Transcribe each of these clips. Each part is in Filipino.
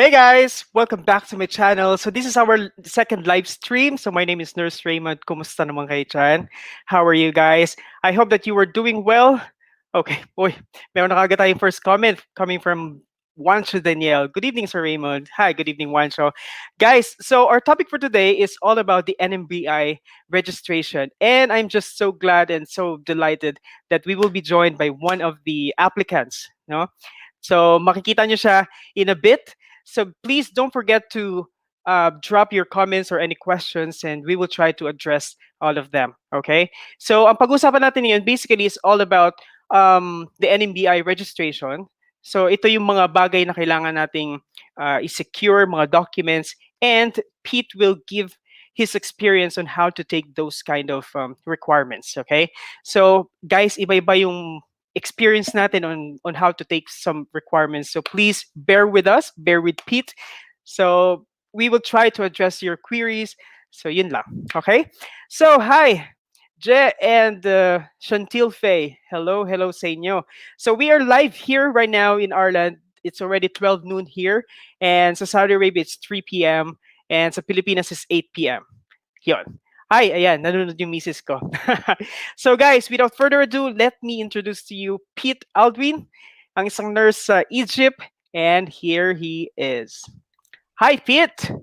Hey guys, welcome back to my channel. So this is our second live stream. So my name is Nurse Raymond. Kumusta naman kayo dyan? How are you guys? I hope that you were doing well. Okay, boy, meron na kagad tayong first comment coming from Juancho Daniel. Good evening, Sir Raymond. Hi, good evening, Juancho. Guys, so our topic for today is all about the NMBI registration. And I'm just so glad and so delighted that we will be joined by one of the applicants. No? So makikita nyo siya in a bit. So please don't forget to drop your comments or any questions and we will try to address all of them. Okay? So ang pag-usapan natin ngayon basically is all about the NMBI registration. So ito yung mga bagay na kailangan nating i-secure, mga documents, and Pete will give his experience on how to take those kind of requirements. Okay? So guys, iba-iba yung experience natin on how to take some requirements. So please bear with us, bear with Pete. So we will try to address your queries. So yun lang. Okay? So hi, Je and Chantil Faye. Hello, hello sa inyo. So we are live here right now in Ireland. It's already 12 noon here. And sa Saudi Arabia, it's 3 p.m. And sa Pilipinas, it's 8 p.m. Yun. Hi, ayan, nanonood yung misis ko. So guys, without further ado, let me introduce to you Pete Aldwin, ang isang nurse sa Egypt, and here he is. Hi, Pete!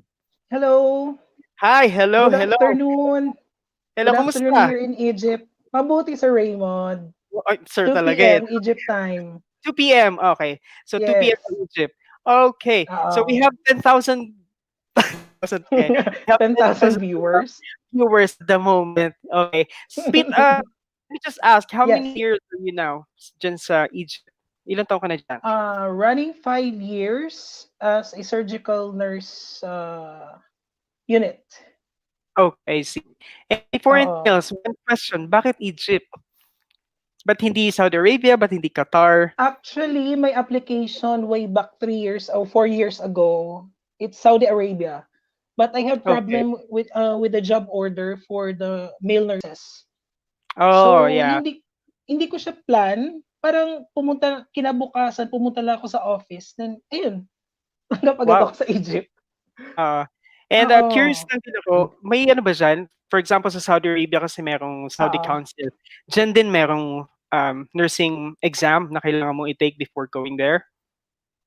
Hello. Hi, hello, Good hello. afternoon. Hello, Good afternoon kumusta? here in Egypt. Mabuti, Sir Raymond. Ay, sir 2 talaga eh. p.m. Egypt time. 2 p.m. Okay. So 2 p.m. Yes. in Egypt. Okay. So we Oo. have 10,000 okay. We have 10,000 10,000 viewers. viewers at the moment. Okay. So Pete, let me just ask, how Yes. many years are you now dyan sa Egypt? Ilan taon ka na dyan? Running 5 years as a surgical nurse unit. Okay, I see. And for anything Oo. else, one question, bakit Egypt? Ba't hindi Saudi Arabia? Ba't hindi Qatar? Actually, my application way back 3 years or 4 years ago, it's Saudi Arabia. But I have Okay. problem with the job order for the male nurses. Oh, So, yeah. hindi ko siya plan, parang kinabukasan pumunta lang ako sa office, then ayun, tanggap agad Wow. ako sa Egypt. And curious Oo. lang din ako, may ano ba dyan? For example, sa Saudi Arabia kasi merong Saudi Oo. Council. Dyan din merong nursing exam na kailangan mo i-take before going there?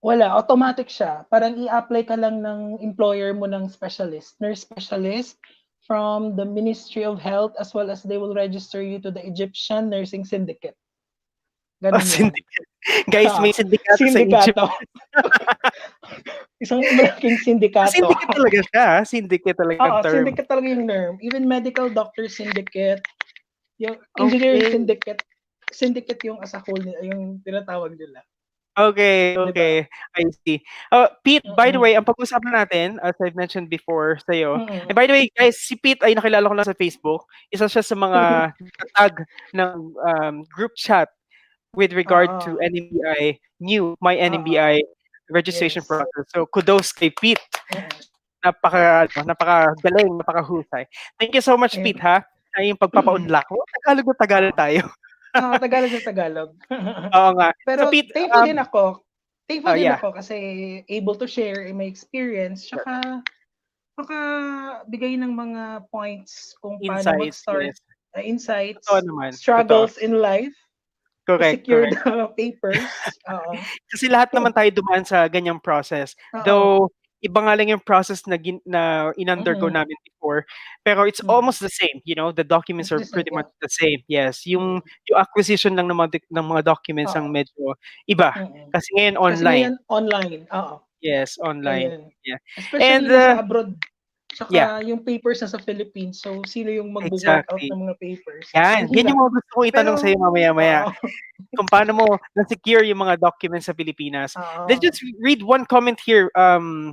Wala, automatic siya. Parang i-apply ka lang ng employer mo ng specialist, nurse specialist from the Ministry of Health as well as they will register you to the Egyptian Nursing Syndicate. Oh, Gano'n 'yun. syndicate. Guys, may sindikato sa Egypt. Sindikato. Isang malaking sindikato. Syndicate talaga siya, syndicate talaga ang Oo, term. syndicate talaga yung term. Even medical doctor syndicate, yung engineering Okay. syndicate yung as a whole nila, yung tinatawag nila. Okay, 'Di ba? okay. I see. Pete, by the way, ang pag-usapan natin, as I've mentioned before sa'yo, and by the way, guys, si Pete ay nakilala ko lang sa Facebook. Isa siya sa mga tag ng group chat with regard to Oo. NMBI, my Oo. NMBI registration Yes. process. So kudos kay Pete. Mm. Napakagaling, napakahusay. Thank you so much, Pete, ha? Sa iyong pagpapaunlak. Tagalog na Tagalog Oo. tayo. Tagalog na Tagalog. Oo nga. So Pero Pete, thankful din ako. Thankful din yeah, ako kasi able to share my experience sure. tsaka makabigay ng mga points kung paano Insights, mag-start, yes. insights, Totoo naman, totoo. struggles in life to Correct, secure correct. the papers. Oo. Kasi lahat naman tayo dumaan sa ganyang process. Oo. Though iba nga lang yung process na in-undergo Mm. namin before, pero it's almost the same, the documents It's are the same, pretty much yeah. the same. Yes, Mm. yung acquisition lang ng mga documents ang Oo. medyo iba. Mm. Kasi ngayon Kasi online. ngayon online, oo. Yes, online. Ayun. Yeah. And Especially nasa abroad, yeah, tsaka yung papers nasa Philippines. So, sino yung magwo-work out exactly. ng mga papers? Ang Yan hirap. yung mga gusto kong itanong Pero sa'yo mamaya-maya. oo. Kung paano mo na-secure yung mga documents sa Pilipinas. Let's Oo. just read one comment here. Mm.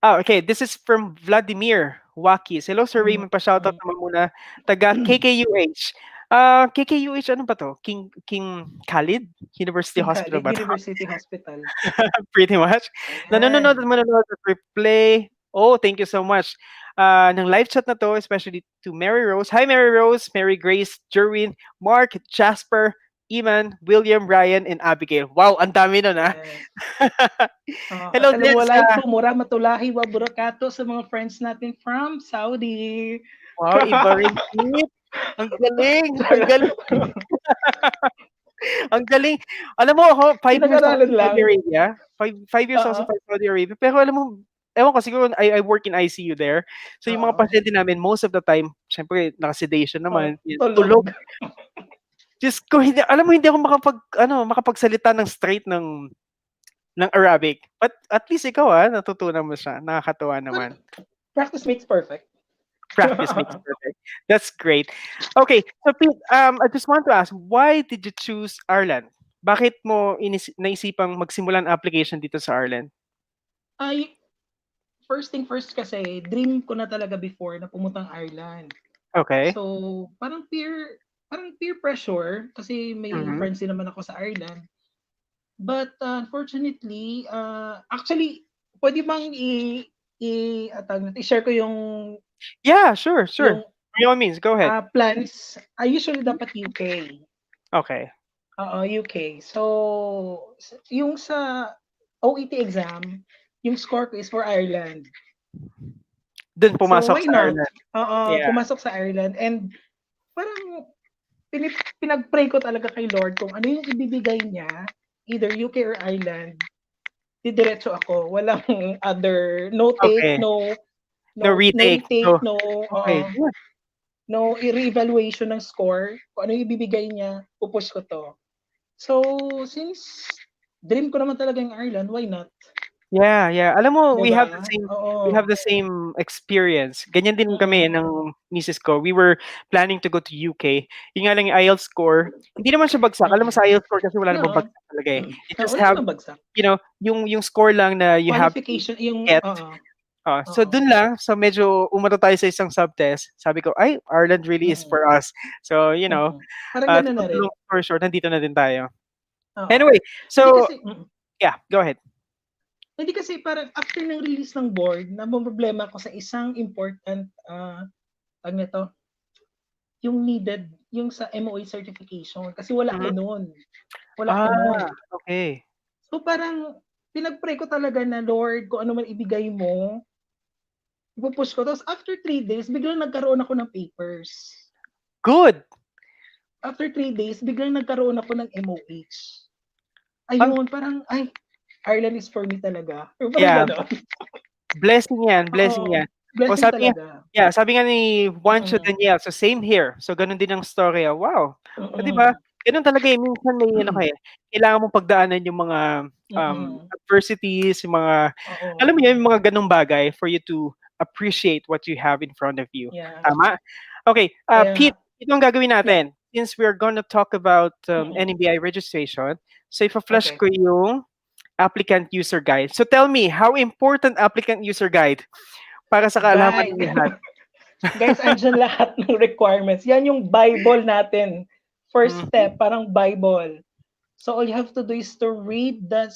Okay. This is from Vladimir Wakis. Hello, Sir Raymond. Pa-shoutout naman muna. Taga KKUH. KKUH, ano ba to? King Khalid? University King Hospital Khalid ba to? University Hospital. Pretty much. Nanonood Ayan. at replay. Oh, thank you so much. Ng live chat na to, especially to Mary Rose. Hi, Mary Rose, Mary Grace, Jerwin, Mark, Jasper, Iman, William, Ryan, and Abigail. Wow, ang dami nun, ah. Yes. Hello, Des. Assalamualaikum warahmatullahi wabarakatuh sa mga friends natin from Saudi. Wow, iba rin, Pete. Ang galing, ang Sorry. galing, ang galing. Alam mo ako, 5 years ako Pinag-aralan sa Saudi lang. Arabia. Five years ako Oo. sa Saudi Arabia. Pero alam mo, ewan ko, siguro I work in ICU there. So yung mga Oo. pasyente namin, most of the time, syempre, naka-sedation naman, tulog. Tulog. Diyos ko, hindi, alam mo, hindi ako makapagsalita ng straight ng Arabic. But at least ikaw, natutunan mo siya. Nakakatuwa Well, naman. practice makes perfect. Practice makes perfect. That's great. Okay, so Pete, I just want to ask, why did you choose Ireland? Bakit mo naisipang magsimulan application dito sa Ireland? Ay, first thing first kasi, dream ko na talaga before na pumuntang Ireland. Okay. So, parang peer pressure kasi may Mhm. friends din naman ako sa Ireland. But unfortunately, actually, pwede bang i-share ko Yeah, sure, sure. yung By all means, go ahead. plans. Usually dapat UK. Okay. Oo, UK. So, yung sa OET exam, yung score ko is for Ireland. Dun So, pumasok why sa not? Ireland. Oo, Yeah. pumasok sa Ireland. And parang pinag-pray ko talaga kay Lord kung ano yung ibibigay niya, either UK or Ireland, didiretso ako. Walang other, no take, Okay. no No no retake. retake, So, no okay, good. no re-evaluation ng score. Kung ano yung ibibigay niya, pupush ko to. So, since dream ko naman talaga yung Ireland, why not? Yeah, yeah. Alam mo, 'Di ba? we Oo. have the same experience. Ganyan din kami Mm. ng misis ko. We were planning to go to UK. Yung nga lang yung IELTS score, hindi naman siya bagsak. Alam mo Mm. sa IELTS score kasi wala namang Oo. bagsak talaga eh. You just Wala have, namang bagsak. yung score lang na you have to Qualification yung get. oo. So Oo. dun lang, so medyo umano tayo sa isang subtest. Sabi ko, ay, Ireland really is Mm. for us. So, Parang to gano'n na cut the rin. long story short, nandito na din tayo. Oo. Anyway, Hindi so, kasi yeah, go ahead. hindi kasi parang after ng release ng board, namomroblema ako sa isang important, tawag nito, yung needed, yung sa MOA certification kasi wala ako Mhm. no'n. Wala ako no'n. Okay. So parang pinag-pray ko talaga na, "Lord, kung ano man ibigay mo, ipu-push ko." Tapos after 3 days, biglang nagkaroon ako ng papers. Good. After 3 days, biglang nagkaroon ako ng MOH. Ang Ayun, parang, ay, Ireland is for me talaga. Yung parang Yeah, gano'n. blessing 'yan, blessing Oo, 'yan. O blessing sabi nga talaga. yeah, sabi nga ni Juancho Mm, Daniel, so same here. So gano'n din ang storya. Wow! Oh, 'di ba? mm, Gano'n talaga, eh, minsan may ano ka, mm, eh, kailangan mong pagdaanan yung mga, mm. adversities, yung mga alam mo Oo, yun, yung mga gano'ng bagay for you to appreciate what you have in front of you. yeah. Tama? Okay, Kaya nga, Pete, ito ang gagawin yeah, natin. Since we're gonna talk about, mm, NMBI registration, so ifa-flash okey. ko yung applicant user guide. So tell me, how important applicant user guide para sa kaalaman Guys ng lahat? guys, andiyan lahat ng requirements. Yan yung Bible natin. First Mhm. step, parang Bible. So all you have to do is to read the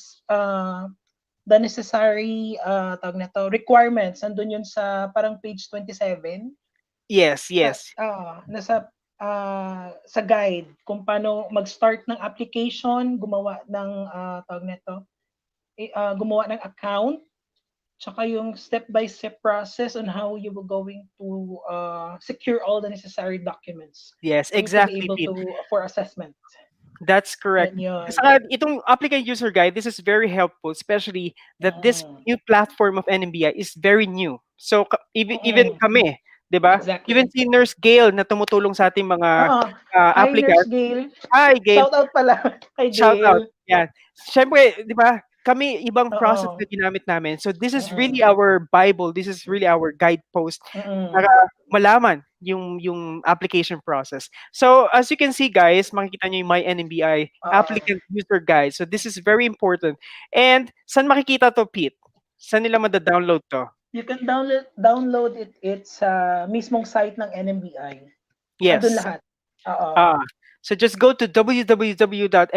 necessary, tawag nito, requirements. Nandun yun sa parang page 27. Yes, yes. Nasa sa guide kung paano mag-start ng application, gumawa ng, tawag nito, gumawa ng account, tsaka yung step-by-step process on how you will going to, secure all the necessary documents Yes, for you to be exactly, able Pete. to for assessment. That's correct. Yan yun. Saka itong applicant user guide, this is very helpful, especially that this Mm. new platform of NMBI is very new. So even Mm. kami, 'di ba? Exactly. Even si Nurse Gail na tumutulong sa ating mga Oo. Hi, Nurse applicant. Gail. Hi, Gail. Shout out pala kay Shout out. Gail. Yan. Siyempre, 'di ba? Kami ibang process Oo. na ginamit namin. So this is really Mm. our Bible. This is really our guidepost Mm. para malaman yung application process. So as you can see guys, makikita niyo yung My NMBI Oo. applicant user guide. So this is very important. And saan makikita to, Pete? Saan nila mada-download to? You can download it sa mismong site ng NMBI. Andun Yes. lahat. Oo. Ah, so just go to www.nmbi.ie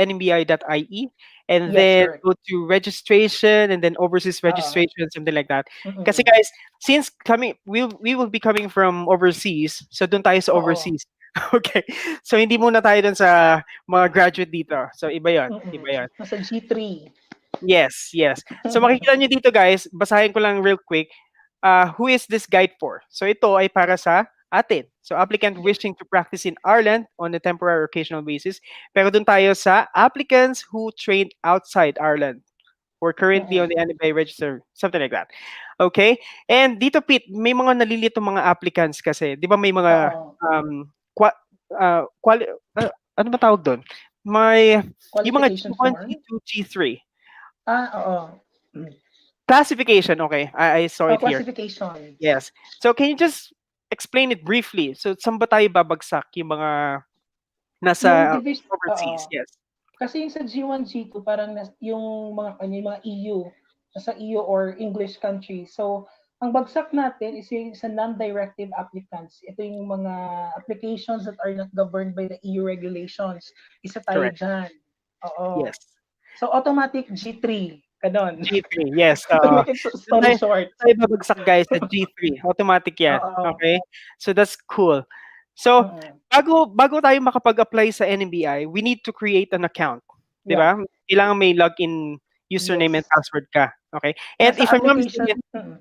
and Yes, then correct. go to registration and then overseas Oo. registration, something like that. Kasi Mm. guys, since we will be coming from overseas, so doon tayo sa Oo. overseas. Okay. So hindi muna tayo dun sa mga graduate dito. So iba 'yon, iba Mm. 'yon. Nasa G3. Yes, yes. So makikita nyo dito guys, basahin ko lang real quick. Who is this guide for? So ito ay para sa atin. So applicant Yeah. wishing to practice in Ireland on a temporary or occasional basis. Pero dun tayo sa applicants who trained outside Ireland or currently on Mm. the NMBI register, something like that. Okay? And dito Pete, may mga nalilito mga applicants kasi. 'Di ba may mga Oo. um qua, quali, ano ba tawag doon? May yung mga Qualification G1, form? G2, G3. Oo. Mm. Classification, okay. I saw Oh, it here. classification. Yes. So can you just explain it briefly? So saan ba tayo babagsak yung mga Yung nasa division, overseas? oo. Yes. Kasi yung sa G1, G2, parang yung mga kanya, yung mga EU, nasa EU or English country. So, ang bagsak natin is yung sa non-directive applicants. Ito yung mga applications that are not governed by the EU regulations. Isa tayo Correct. dyan. Oo. Yes. So, automatic G3. Ganon. G3. Yes. To make it Doon story tayo, short. doon tayo babagsak guys sa G3. Automatic yan. Oo. Okay? So that's cool. So, Mm-mm. bago tayo makapag-apply sa NMBI, we need to create an account. Di Yeah. ba? Kailangan may login username and Yes. password ka. Okay? And Nasa if I'm not application, mistaken, mm-mm.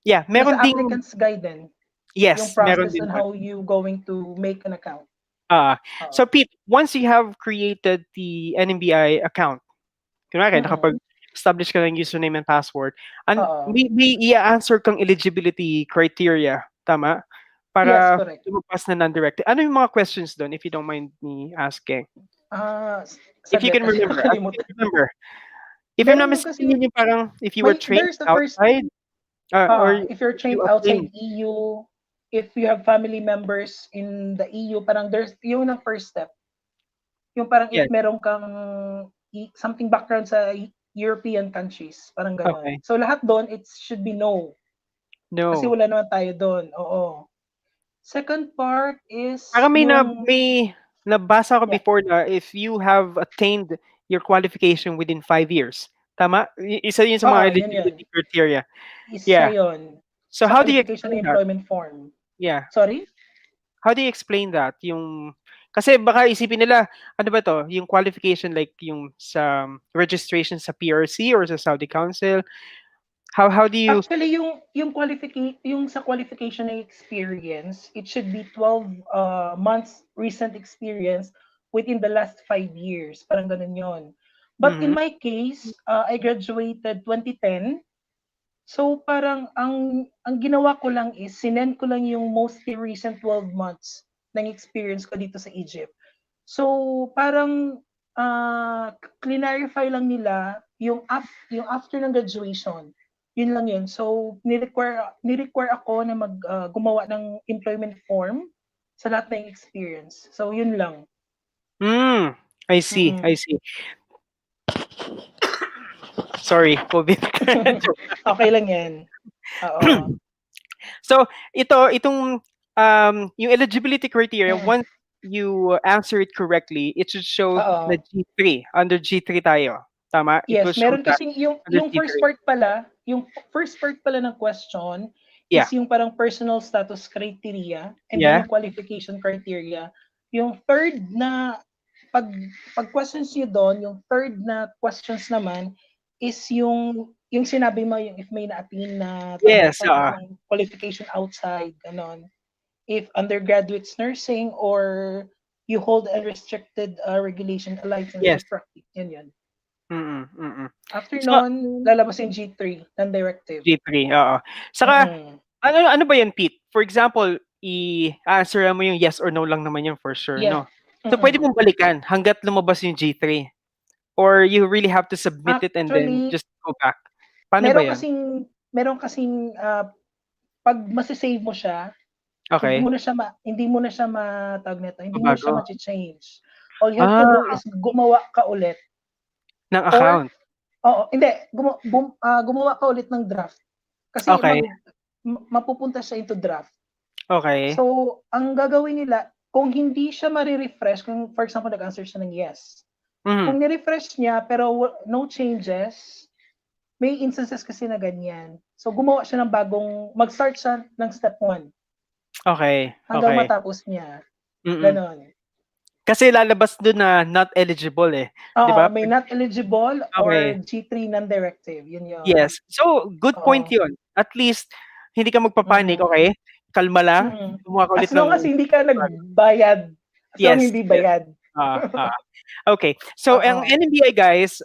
yeah, Nasa meron ding, applicant's guide din. Yung yes, meron process din on doon. how you going to make an account. So Oo. Pete, once you have created the NMBI account, kunwari, Mm. nakapag-establish ka ng username and password, Oo. may i-answer kang eligibility criteria, tama? Yes, Para correct. lumabas na non-directed. Ano yung mga questions doon, if you don't mind me asking? If you Saglit can kasi remember, if you nakalimutan. can remember. If I'm not Meron yung mistaken, kasing yun yung parang if you were trained there's the first, outside, or if you're if you trained outside obtained. EU, if you have family members in the EU, parang there's yung ang first step. Yung parang if Yes, meron kang something background sa European countries, parang ganon. okay. So lahat doon, it should be no. Kasi No. wala naman tayo doon. Oo. Second part is Parang yung, may nabasa ko yeah. before na if you have attained your qualification within 5 years. Tama? Isa yun sa Oo, mga yun yun. eligibility criteria. Isa Yeah. yon So sa how do you qualification explain ng that? employment form. Yeah. Sorry? How do you explain that? Yung kasi baka isipin nila, ano ba to? Yung qualification like yung sa registration sa PRC or sa Saudi Council. How do you Actually, yung sa qualification ng experience, it should be 12 months recent experience within the last 5 years. Parang ganun yon. But in mhm. my case, I graduated 2010. So parang ang ginawa ko lang is sinend ko lang yung mostly recent 12 months ng experience ko dito sa Egypt. So parang clarify lang nila yung after ng graduation. Yun lang yun. So ni-require ako na gumawa ng employment form sa lahat ng experience. So yun lang. Mm, I see. I Mm. see. Sorry, COVID. Okay lang yan. Oo. So itong yung eligibility criteria, Mm. once you answer it correctly, it should show na Oo. G3. Under G3 tayo. Tama? It will Yes, show meron that kasing under yung first G3. part pala, yung first part pala ng question is Yeah. yung parang personal status criteria and then Yeah. yung qualification criteria. Yung third na pag questions niyo doon, yung third na questions naman is yung sinabi mo yung if may na-attain na tawag Yes. nito yung qualification outside ganon. If undergraduate's nursing or you hold a restricted regulation a license Yes. to practice. Yan. Mm. Mm. After So nun, lalabas yung G3, non-directive. G3, oo. Saka Mm. ano ba 'yan, Pete? For example, i-answer mo yung yes or no lang naman 'yan for sure, Yeah. no? So pwede Mm. mong balikan hangga't lumabas yung G3 or you really have to submit it and then Actually, just go back? Paano ba 'yan? meron kasing pag mase-save mo siya, hindi Okay, mo na siya tawag nito, hindi mo siya bago. ma-change. All you have to do Ah, is gumawa ka ulit ng or account. hindi, gumawa ka ulit ng draft. Kasi Okay, mapupunta siya into draft. okay. So, ang gagawin nila, kung hindi siya mare-refresh, kung for example nag-answer siya ng yes, Mhm, kung ni-refresh niya pero no changes, may instances kasi na ganyan. So, gumawa siya ng mag-start siya ng step 1 okay, hanggang okay. matapos niya. Mm. Ganon. Kasi lalabas dun na not eligible eh, 'di Oo, ba? may not eligible or Okay. G3 non-directive. Yun yun. Yes. So, good point Oo. 'yun. At least hindi ka magpa-panic, Mm. okay? Kalma lang, Mm. gumawa ka As ulit long as ng hindi ka nagbayad. As long yes, hindi yes. bayad. Ah, ah. Okay. So, ang Oo. NMBI guys,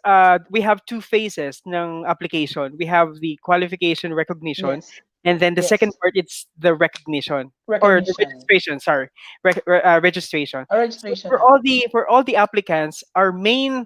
we have two phases ng application. We have the qualification recognition, Yes. and then the second Yes. part it's the recognition or the Recognition. registration. Sorry, registration. A So registration. for all the applicants, our main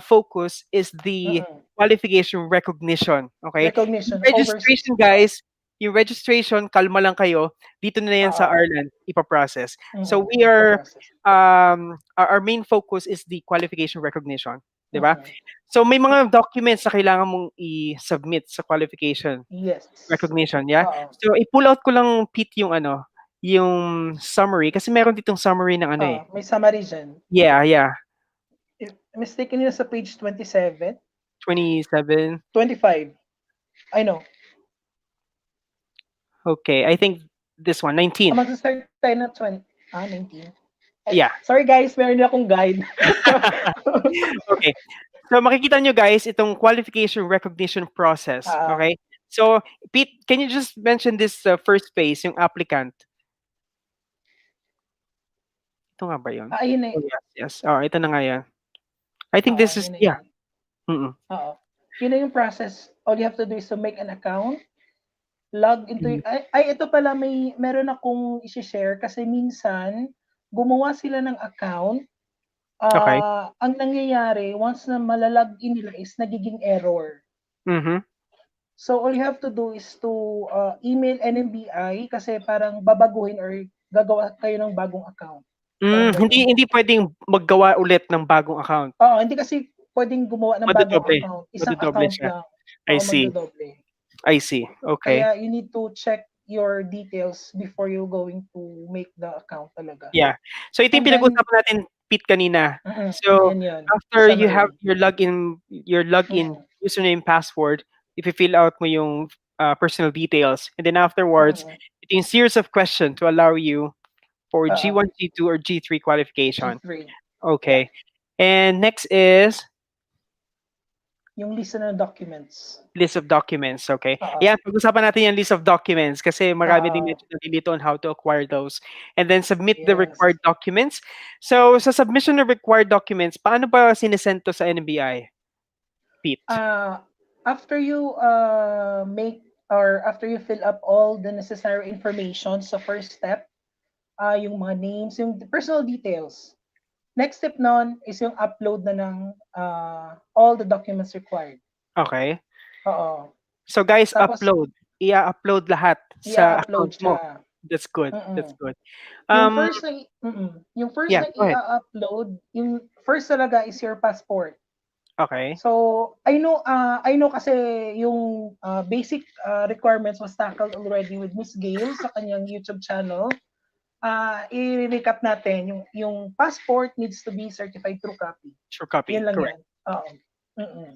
focus is the Mm-mm. qualification recognition. Okay. Yung Recognition. Overseas. registration, Oo. guys. Yung registration, kalma lang kayo. Dito na yan sa Oo. Ireland, ipaprocess. So Mm-mm. we are Ipaprocess. our main focus is the qualification recognition, 'di ba? Mm-mm. So may mga documents na kailangan mong i-submit sa qualification Yes. recognition, yeah. Oo. So i-pull out ko lang Pete yung yung summary kasi meron ditong summary ng ano Oo. eh. May summary dyan. Yeah, yeah. If mistaken nila sa page 27, 27. 25. I know. Okay, I think this one 19. Magsa-start tayo na 20. 19. Yeah. Sorry guys, meron din akong guide. Okay. So makikita nyo guys itong qualification recognition process, Ah, okay? So Pete, can you just mention this first phase, yung applicant? Ito nga ba 'yun? Ayun na. Oh, yes, yes. Oh, ito na nga 'yan. I think Oo, this is yun na yeah. yun. Mm. Oo. Yun na yung process. All you have to do is to make an account, log into Mhm. ito pala meron akong i-share kasi minsan gumawa sila ng account. Okay. Ang nangyayari once na malalagin nila is nagiging error. Mhm. So all you have to do is to email NMBI kasi parang babaguhin or gagawa kayo ng bagong account. Parang Hindi gano'n. hindi puwedeng maggawa ulit ng bagong account. Oo, hindi kasi puwedeng gumawa ng bagong Madodoble, account, isang madodoble account siya. lang. I Oo, see, magdodoble. I see. Okay. Kaya you need to check your details before you going to make the account talaga. Yeah. So ito yung And then pinag-usapan natin Pete kanina. mm, So 'yun, after you have summary. your login Mm, username, password, if you fill out mo yung personal details, and then afterwards, mm, ito yung series of questions to allow you for oo, G1, G2, or G3 qualification. G3. Yeah, Okay. And next is yung list na ng documents. list of documents. Okay. Oo, Yeah, pag-usapan natin yung list of documents kasi marami din oo, medyo nalilito on how to acquire those. And then submit the yes. required documents. So, sa submission of required documents, paano ba sinesend to sa NBI, Pete? After you make or after you fill up all the necessary information sa first step, yung mga names, yung personal details. Next step nun is yung upload na ng all the documents required. Okay. Oo. So, guys, Tapos, upload. I-upload lahat sa i-upload account mo. siya. That's good. That's Mm. good. Yung Um, first na, yung first yeah, na go ahead. i-upload, yung first talaga is your passport. Okay. So, I know kasi yung basic requirements was tackled already with Miss Gail sa kanyang YouTube channel. I-recap natin, yung passport needs to be certified true copy. True copy. Yun lang Correct. yan. Oo. Mm-mm.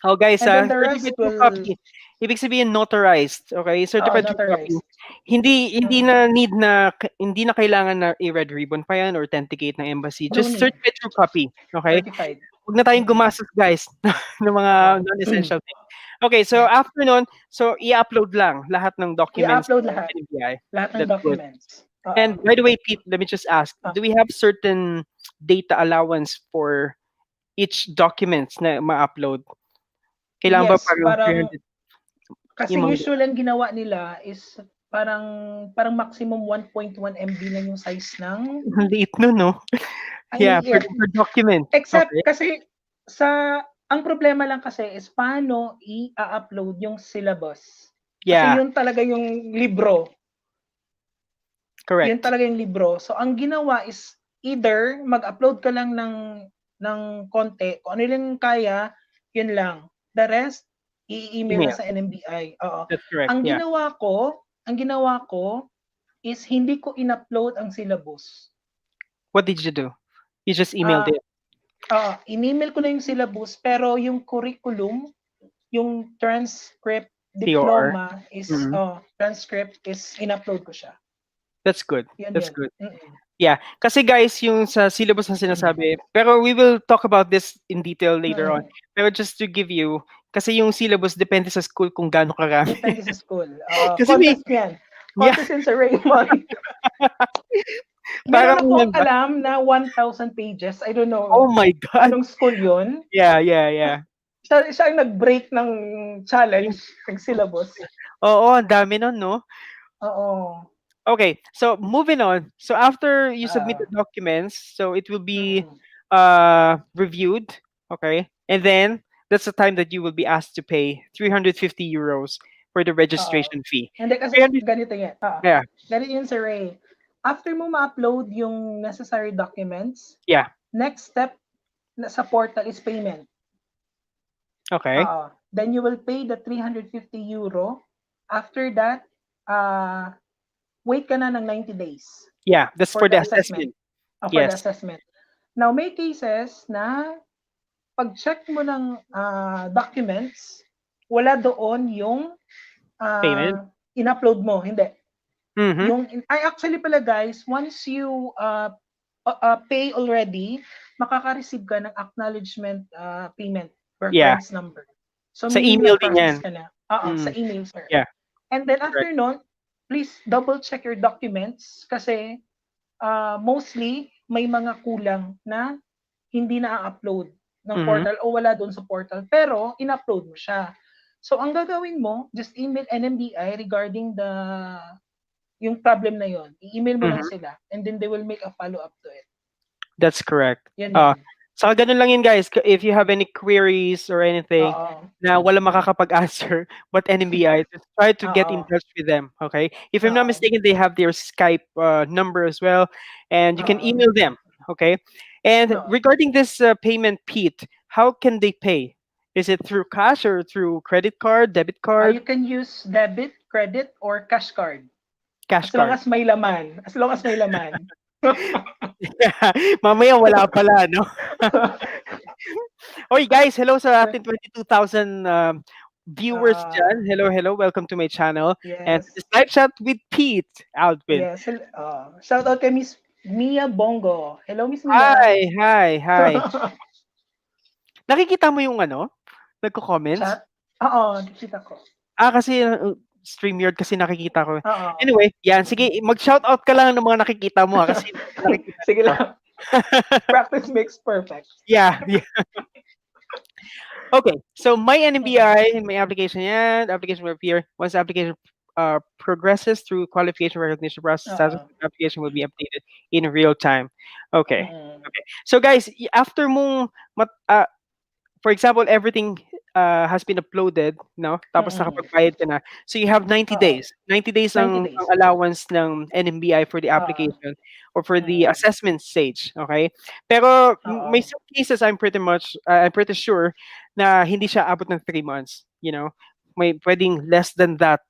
Oh, guys, And then the rest certified true will, copy. Ibig sabihin notarized, okay? Certified true copy. notarized. Hindi Mm-mm. na hindi na kailangan na i-red ribbon pa yan or authenticate ng embassy. No Just need. certified true copy, okay? Certified. Huwag na tayong Mm-mm. gumastos, guys, ng mga Oo. non-essential things. Okay, so Yeah. after nun, so i-upload lang lahat ng documents I-upload sa lahat. NBI. Lahat ng That's good. documents. And by the way, Pete, let me just ask, Ah, do we have certain data allowance for each documents na ma-upload? Kailangan ba yes, parang parang 300 kasi yung mga usual ang ginawa nila is parang maximum 1.1 MB lang yung size ng ang liit nun 'no? Yeah, yeah, per document. except Okay. kasi ang problema lang kasi is paano i-upload yung syllabus. Kasi Yeah, yun talaga yung libro. Yun correct. talaga yung libro. So ang ginawa is either mag-upload ka lang ng konti, kung ano lang kaya, yun lang. The rest, i-email na Email. sa NMBI. Oo. That's correct, Ang yeah. ginawa ko is hindi ko in-upload ang syllabus. What did you do? You just emailed Ah, it? in-email ko na yung syllabus pero yung curriculum, yung transcript TOR? diploma is Mm. transcript is in-upload ko siya. That's good. Yun That's yun. good. Mm. Yeah, kasi guys, yung sa syllabus na sinasabi, pero we will talk about this in detail later on. Pero just to give you, kasi yung syllabus depende sa school kung gaano karami. Depende sa school. Kasi may, Contest yan. yeah, Contest yan sa Raymond. Meron parang akong ano, alam na 1,000 pages. I don't oh know my God. anong school yun. Yeah, yeah, yeah. Siya ang nag-break ng Yung, challenge, ng syllabus. oo, ang dami nun, no? Oo. Okay, so moving on. So after you submit Ah, the documents, so it will be mm, reviewed, okay? And then that's the time that you will be asked to pay 350 euros for the oo. registration fee. Hindi kasi 300, ganito yan. yeah, Ganito yun, Sir Ray. After mo ma-upload yung necessary documents, yeah, next step sa portal is payment. okay. Then you will pay the 350 euro. After that, wait ka na ng 90 days Yeah, that's for for the the assessment. assessment. For the Yes, assessment. Now, may cases na pag-check mo ng documents, wala doon yung payment. in-upload mo. Hindi. Mm-hmm. Actually pala guys, once you pay already, makaka-receive ka ng acknowledgement payment Yeah, reference number. So, sa meaning email din yan. nag-process ka na. Sa Mm, email, sir. yeah, And then correct. after nun, please double check your documents kasi mostly may mga kulang na hindi na-upload ng Mm-hmm. portal o wala doon sa portal pero in-upload mo siya. So ang gagawin mo, just email NMBI regarding yung problem na yon. I-email mo lang Mm-hmm. sila and then they will make a follow-up to it. That's correct. Yan yun. So ganun lang yun guys. If you have any queries or anything Oo. na wala makakapag-answer but NMBI, just try to get in Oo. touch with them. Okay? If I'm not Oo. mistaken, they have their Skype number as well, and you can Oo. email them. Okay? And Oo. regarding this payment, Pete, how can they pay? Is it through cash or through credit card, debit You card, can use debit, credit, or cash card. cash As long card? as may laman. As long as may laman. Mamaya wala pala, no? Oy guys, hello sa ating 22,000 viewers dyan. Hello, hello. Welcome to my channel. And Yes. this live chat with Pete Aldwin. Yes. Shout out kay Miss Mia Bongo. Hello, Miss Mia. Hi, hi, hi. Nakikita mo yung ano? Nagko-comments? Chat? Oo, nakita ko. Kasi StreamYard kasi nakikita ko. Oo. Anyway, yan. Sige, mag-shoutout ka lang ng mga nakikita mo kasi nakikita Sige ko. lang. Practice makes perfect. Yeah, yeah. Okay, so my NMBI, my application yan, application will appear. Once the application progresses through qualification recognition process, status of the application will be updated in real time. Okay, okay. So guys, after mong, for example, everything has been uploaded, no? Tapos nakapagbayad ka na. So you have 90 days. 90 days 90 ang days. allowance ng NMBI for the application or for the assessment stage, okay? Pero may some cases I'm pretty sure na hindi siya abot ng 3 months, you know? May pwedeng less than that.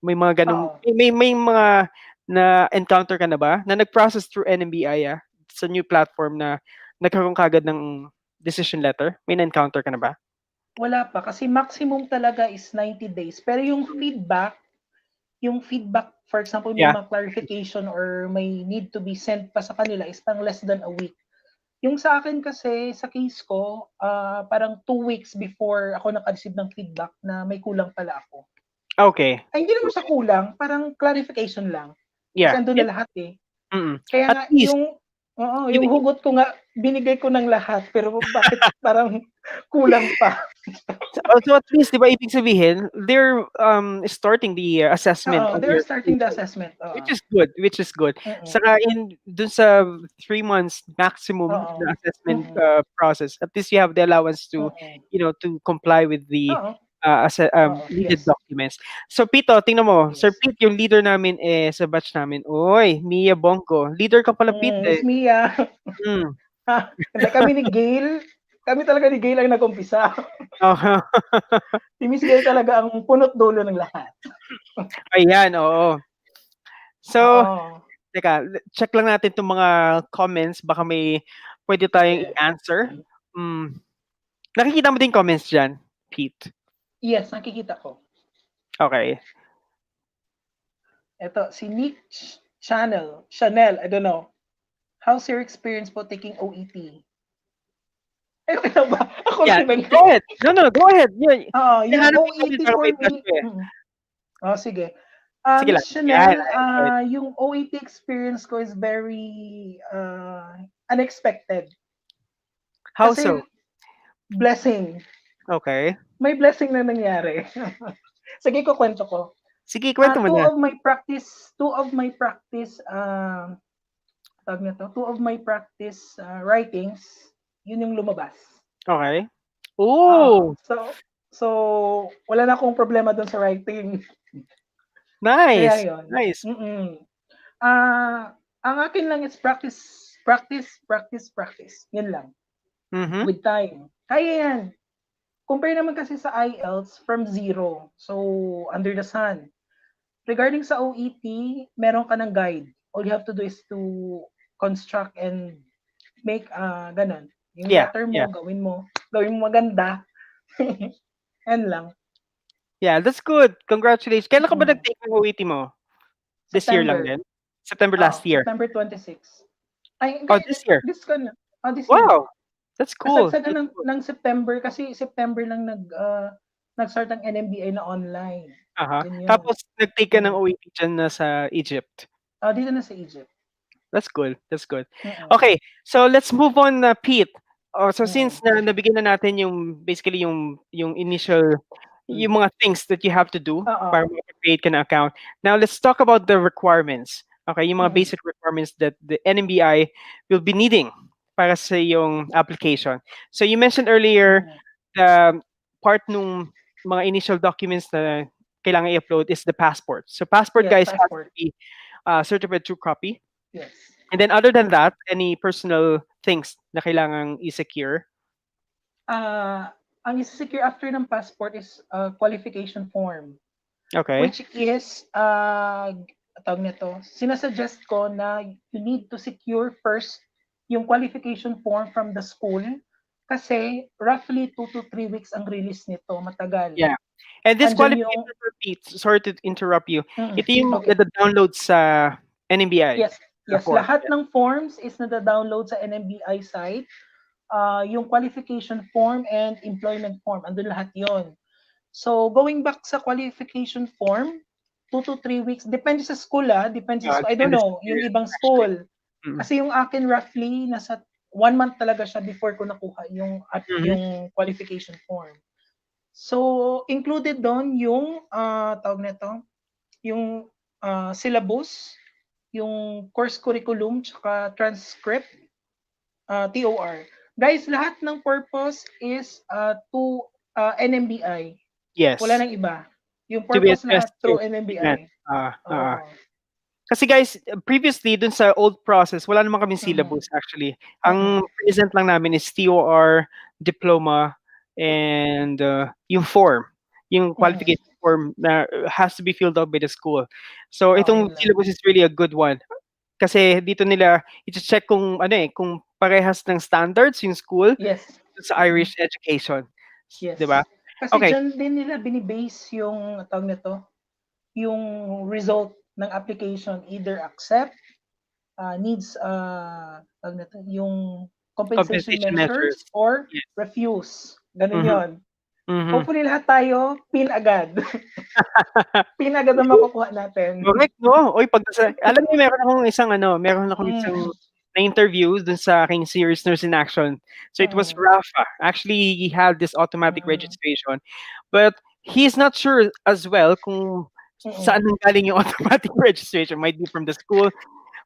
May mga ganung may mga na encounter ka na ba na nag-process through NMBI sa new platform na nagkaroon kagad ng decision letter? May na-encounter ka na ba? Wala pa kasi maximum talaga is 90 days. Pero yung feedback, for example, may Yeah. mga clarification or may need to be sent pa sa kanila is pang less than a week. Yung sa akin kasi, sa case ko, parang 2 weeks before ako naka-receive ng feedback na may kulang pala ako. Okay. Ay, hindi naman siya kulang, parang clarification lang. Kasi Yeah. andun na lahat eh. Mm. Kaya At nga, least, yung hugot ko nga, binigay ko ng lahat, pero bakit parang kulang pa? so at least, di ba, ibig sabihin, they're starting the assessment on They're your starting the application, assessment. which is good. Saka dun sa 3 months maximum na assessment process, at least you have the allowance to, to comply with the needed Yes. documents. So Pito, tingnan mo, Yes. Sir Pete, yung leader namin sa batch namin. Oy, Mia Bongo. Leader ka pala, Pete Miss Mia. Mm. Hindi kami ni Gail. Kami talaga ni Gail ang nag-umpisa. Si Miss Gail talaga ang punot dulo ng lahat. Ayan, oo. So, teka, check lang natin itong mga comments. Baka may pwede tayong i-answer. Nakikita mo din comments dyan, Pete? Yes, nakikita ko. Okay. Ito, si Nick Chanel, I don't know. How's your experience po taking OET? Ay, okay na ba? Ako Yeah, lang go ahead. No, no, go ahead. Yun, Oo, yung hinahanap din namin OET para for may touch me, ko eh. oh, sige. Sige lang. Miss Yan, Chanel, go ahead. yung OET experience ko is very unexpected. How so? Kasi blessing. Okay. May blessing na nangyari. Sige, kukwento ko. Sige, kwento mo na. Two of my practice, tawag na to, two of my practice writings, yun yung lumabas. Okay. Oo. Oh, So, wala na akong problema doon sa writing. Kaya nice. yon. Nice. Ang akin lang is practice, practice, practice, practice. Yun lang. Mm-hmm. With time. Kaya yan. Compare naman kasi sa IELTS from zero. So, under the sun. Regarding sa OET, meron ka ng guide. All you have to do is to construct and make ganun. Yung Yeah, letter yeah. mo, gawin mo maganda. Yan lang. Yeah, that's good. Congratulations. Kailan ka ba Mm. nag-take ng OET mo? This year lang September. din? September last year? September 26. Ay, Oh, this year? this ko na. This year. Wow, that's cool. Kasagsagan That's ng, cool. ng September kasi September lang nag-start ang NMBI na online. Aha. Ganyan. Tapos nag-take ka ng Mm. OET dyan na sa Egypt. Dito na sa Egypt. That's good. That's good. Mm-mm. Okay, so let's move on, Pete. Oh, so Mm-mm. since nabigyan na natin yung basically yung initial yung mga things that you have to do Oo. para mag-create ka ng account. Now let's talk about the requirements. Okay, yung mga Mm-mm. basic requirements that the NMBI will be needing para sa yung application. So you mentioned earlier Mm-mm. the part nung mga initial documents na kailangan i-upload is the passport. So passport, Yes, guys, has to passport. be certified true copy. Yes. And then other than that, any personal things na kailangang i-secure? Ang isa-secure after ng passport is qualification form. Okay. Which is, tawag nito, sinasuggest ko na you need to secure first yung qualification form from the school kasi roughly 2 to 3 weeks ang release nito, matagal. Yeah. And this Andyan qualification yung, for Pete, sorry to interrupt you. Ito yung okay. nada-download sa NMBI. Yes, yes. Form. Lahat ng forms is nada-download sa NMBI site. Yung qualification form and employment form, andun lahat yon. So, going back sa qualification form, 2 to 3 weeks, depende sa school depende sa school. I don't Depende sa know, yung experience, ibang actually. school. Kasi yung akin roughly, nasa 1 month talaga siya before ko nakuha yung qualification form. So, included doon yung, tawag nito, yung syllabus, yung course curriculum, tsaka transcript, TOR. Guys, lahat ng purpose is to NMBI. Yes. Wala nang iba. Yung To be purpose lahat addressed through to NMBI. Kasi guys, previously dun sa old process, wala naman kaming syllabus actually. Ang present lang namin is TOR, diploma, and yung form. Yung qualification form na has to be filled out by the school. So itong syllabus is really a good one. Kasi dito nila i-check kung kung parehas ng standards yung school sa Irish education. Yes. 'Di ba? Kasi Okay. dyan din nila binibase yung tawag nito, yung result ng application, either accept, needs tawag nito, yung compensation measures or refuse. Ganun yon. Hopefully lahat tayo pin agad. Pin agad ang makukuha natin. Correct, no? Oy, alam niyo meron akong isang na-interview dun sa aking series Nurse in Action. So it was Rafa. Actually, he had this automatic registration. But he's not sure as well kung saan galing yung automatic registration. Might be from the school,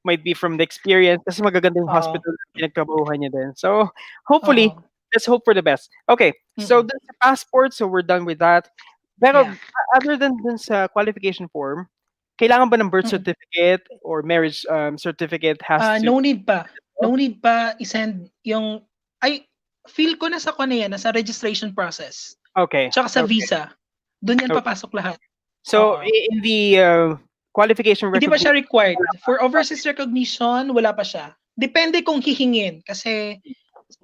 might be from the experience. Kasi magaganda yung hospital na pinagtrabahuhan niya din. So, hopefully, let's hope for the best. Okay, so dun sa passport, so we're done with that. Pero other than dun sa qualification form, kailangan ba ng birth certificate or marriage certificate has to... No need pa. No need pa i-send yung... feel ko nasa nasa registration process. Okay. Tsaka sa visa. Doon yan papasok lahat. So, in the qualification recognition... Hindi pa siya required. For overseas Okay. recognition, wala pa siya. Depende kung hihingin. Kasi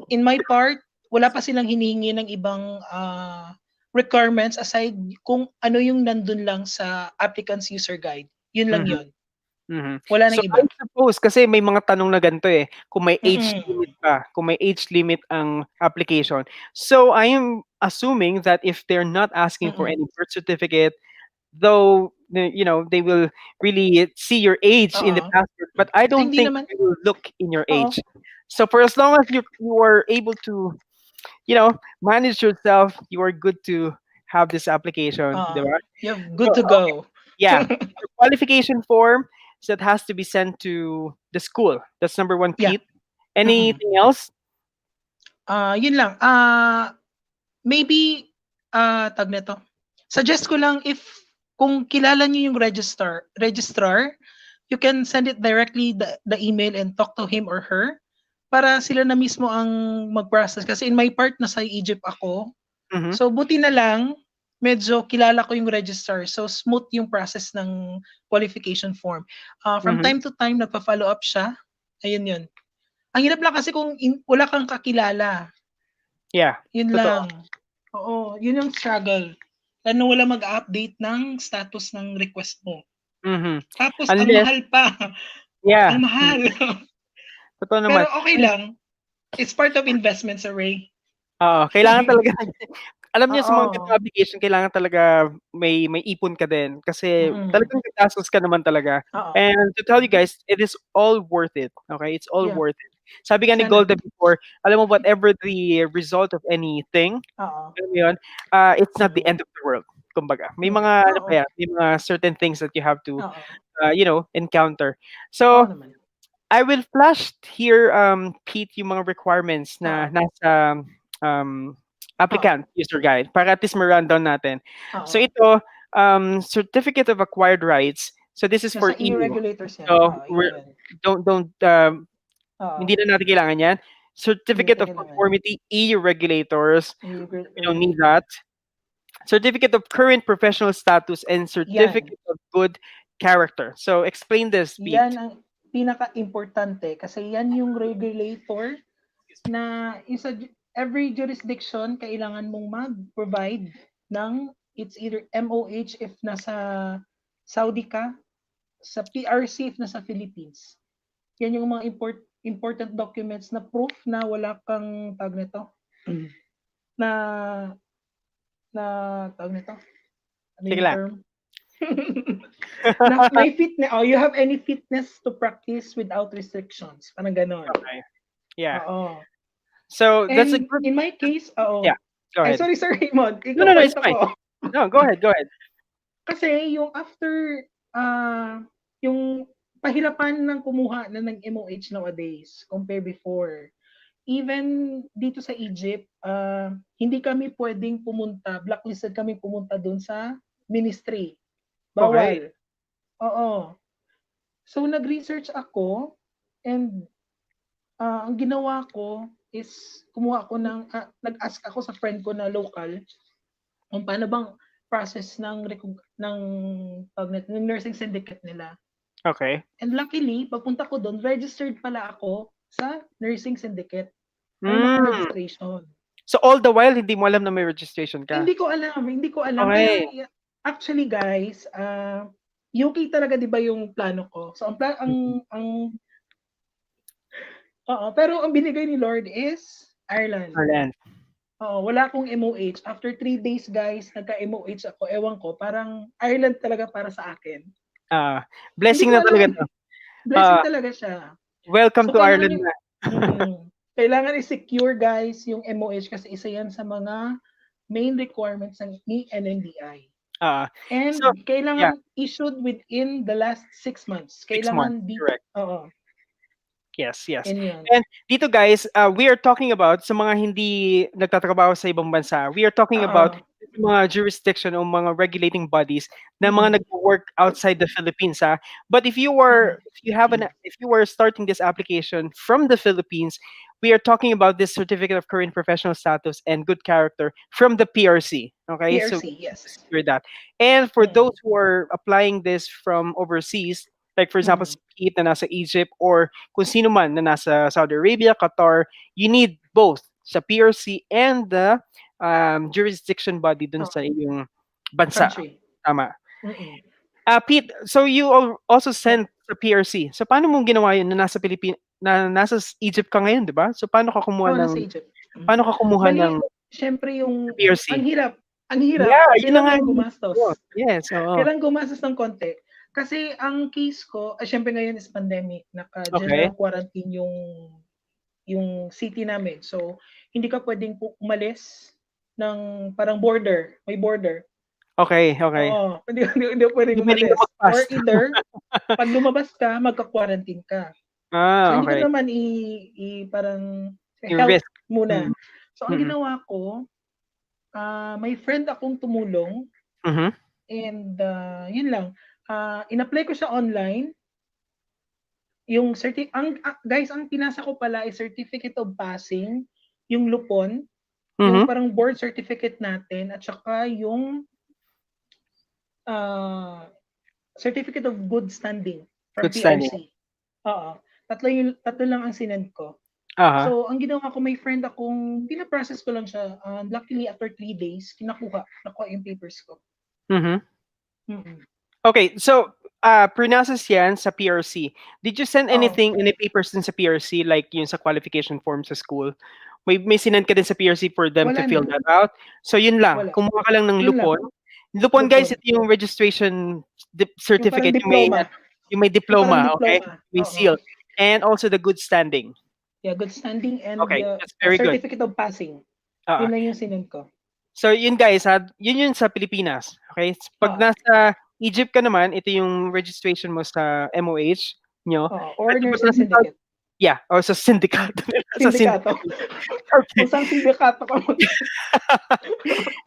in my part, wala pa silang hinihingi ng ibang requirements aside kung ano yung nandun lang sa applicant's user guide. Yun lang yun. Mhm. Wala So nang I iba. suppose kasi may mga tanong na ganito, eh, kung may age Mm. limit ba, kung may age limit ang application. So I am assuming that if they're not asking for Mm. any birth certificate, though they will really see your age in the Oo. passport, but I Ay don't hindi think naman they will look in your oo, age. So for as long as you are able to manage yourself, you are good to have this application, oo. di ba? You're So good to go. yeah, the qualification form that has to be sent to the school. That's number one, Yeah. Pete. Mm. Anything else? Yun lang. Maybe, tawag nito, suggest ko lang if kung kilala niyo yung registrar, you can send it directly the email and talk to him or her para sila na mismo ang mag-process. Kasi in my part, nasa Egypt ako. Mm-hmm. So, buti na lang, medyo kilala ko yung registrar. So, smooth yung process ng qualification form. From Mm-hmm. time to time, nagpa-follow up siya. Ayun yun. Ang hirap lang kasi kung wala kang kakilala. Yeah, Yun totoo. lang. Oo, yun yung struggle. Lalo wala mag-update ng status ng request mo. Mm-hmm. Tapos ang Unless, mahal pa. Ang yeah, mahal. totoo naman. Pero okay lang. It's part of investments, Ray. Oo, kailangan talaga alam niyo sa mga Oo. ganitong application kailangan talaga may ipon ka din kasi Mm. talagang gagastos ka naman talaga. Oo. And to tell you guys, it is all worth it. Okay? It's all Yeah. worth it. Sabi nga ni Sana. Golda before, alam mo whatever the result of anything, Oo. alam mo yun, it's not the Mm. end of the world. Kumbaga, may Mm. mga ano pa Oo. yan, may mga certain things that you have to Oo. encounter. Oo So, naman. I will flash here, Pete, yung mga requirements na Oo. nasa um, Oo. applicant user guide para at least ma-rundown natin. So Oo. ito, certificate of acquired rights. So this is for Nasa EU EU. regulators yan. So Oo, EU yan. don't Oo. hindi na natin kailangan yan. Hindi Certificate natin of kailangan. conformity, EU regulators. EU We don't need regulator. that. Certificate of current professional status and Yan. certificate of good character. So explain this, Yan Pete. ang pinaka-importante kasi yan yung regulator na every jurisdiction kailangan mong mag-provide ng it's either MOH if nasa Saudi ka, sa PRC if nasa Philippines. Yan yung mga important documents na proof na wala kang tawag nito na na tawag nito ano Sige yung lang. term na may fitness you have any fitness to practice without restrictions parang ganon. Okay. Yeah. Oo. So that's a And good. in my case, Yeah. Go Ay, ahead. sorry, Sir Raymond. No, no, it's Ikukwento fine. ko. No, go ahead. Go ahead. Kasi yung after, yung pahirapan ng kumuha na ng MOH nowadays compare before. Even dito sa Egypt, hindi kami pwedeng pumunta, blacklisted kami pumunta doon sa ministry. Okay. Bawal. Oo. So, nag-research ako and ang ginawa ko is kumuha ako nag-ask ako sa friend ko na local kung paano bang process ng ng nursing syndicate nila. Okay. And luckily, pagpunta ko doon, registered pala ako sa nursing syndicate. Meron akong Mm. registration. So all the while hindi mo alam na may registration ka. Hindi ko alam, hindi ko alam. Okay. Kaya actually guys, UK talaga 'di ba yung plano ko. So pero ang binigay ni Lord is Ireland. Ireland. Oo, wala akong MOH. After 3 days, guys, nagka-MOH ako. Ewan ko, parang Ireland talaga para sa akin. Hindi Blessing ko na talaga alam. to. Blessing talaga siya. Welcome So, to Ireland na. kailangan i-secure, guys, yung MOH kasi isa yan sa mga main requirements ni NMBI. And So, yeah, kailangan issued within the last 6 months. 6 months. Kailangan Correct. Oo. Yes, yes. Yun. And dito guys, we are talking about sa mga hindi nagtatrabaho sa ibang bansa. We are talking about mga jurisdiction o mga regulating bodies na mga nag-work outside the Philippines. But if you were starting this application from the Philippines, we are talking about this certificate of current professional status and good character from the PRC. Okay, so PRC, yes. secure that. And for those who are applying this from overseas, like for example, si Pete na nasa Egypt or kung sino man na nasa Saudi Arabia, Qatar, you need both sa PRC and the jurisdiction body dun sa iyong bansa. Country. Tama. Pete, so you also sent sa PRC. So paano mo ginawa yun na nasa Egypt ka ngayon, 'di ba? So paano ka kumuha Oo, ng nasa Egypt. paano ka kumuha Bale, ng siyempre sa yung PRC? ang hirap, Yeah, yun na nga kailangan yung ko. gumastos. Yes, oo. Kailangan gumastos ng konti. Kasi ang case ko, siyempre ngayon is pandemic, Okay. naka-general quarantine yung city namin. So, hindi ka puwedeng umalis ng parang may border. Okay, okay. Oo, hindi ka Hindi puwedeng puwedeng umalis lumagpas. or either 'pag lumabas ka, magka-quarantine ka. So, hindi ko Okay. naman parang Yung health risk. muna. Mm, So, ang mm. ginawa ko, may friend akong tumulong Mhm, and, yun lang, in-apply ko siya online, yung guys, ang pinasa ko pala is Certificate of Passing, yung lupon, yung mhm. parang board certificate natin at saka yung, ah, Certificate of Good Standing from Good standing. PRC. Oo, tatlo lang ang sinend ko. Uh-huh. So, ang ginawa ko, may friend akong pina-process ko lang siya, luckily after 3 days nakuha yung papers ko. Mhm. Mm. Okay, so, pronounced yan sa PRC. Did you send Oo, any papers din sa PRC like yung sa qualification form sa school? May sinend ka din sa PRC for them to wala fill na, that out? So yun lang, wala. kumuha ka lang ng Yun lang, lupon. Lupon guys, lupon. ito yung registration Yung parang certificate, diploma, yung may yung parang diploma, okay? diploma, May oo. seal. And also the good standing. Yeah, good standing and Okay, that's a very good. certificate of passing. Oo. Yun lang yung sinend ko. So yun guys, yun yun sa Pilipinas. Okay? Pag Oo, nasa Egypt ka naman, ito yung registration mo sa MOH nyo. oo, or At pag nursing nasa syndicate. yeah, or sa Hmm, syndicate. Sa sindikato. syndicate. Kung Okay. saan sindikato ka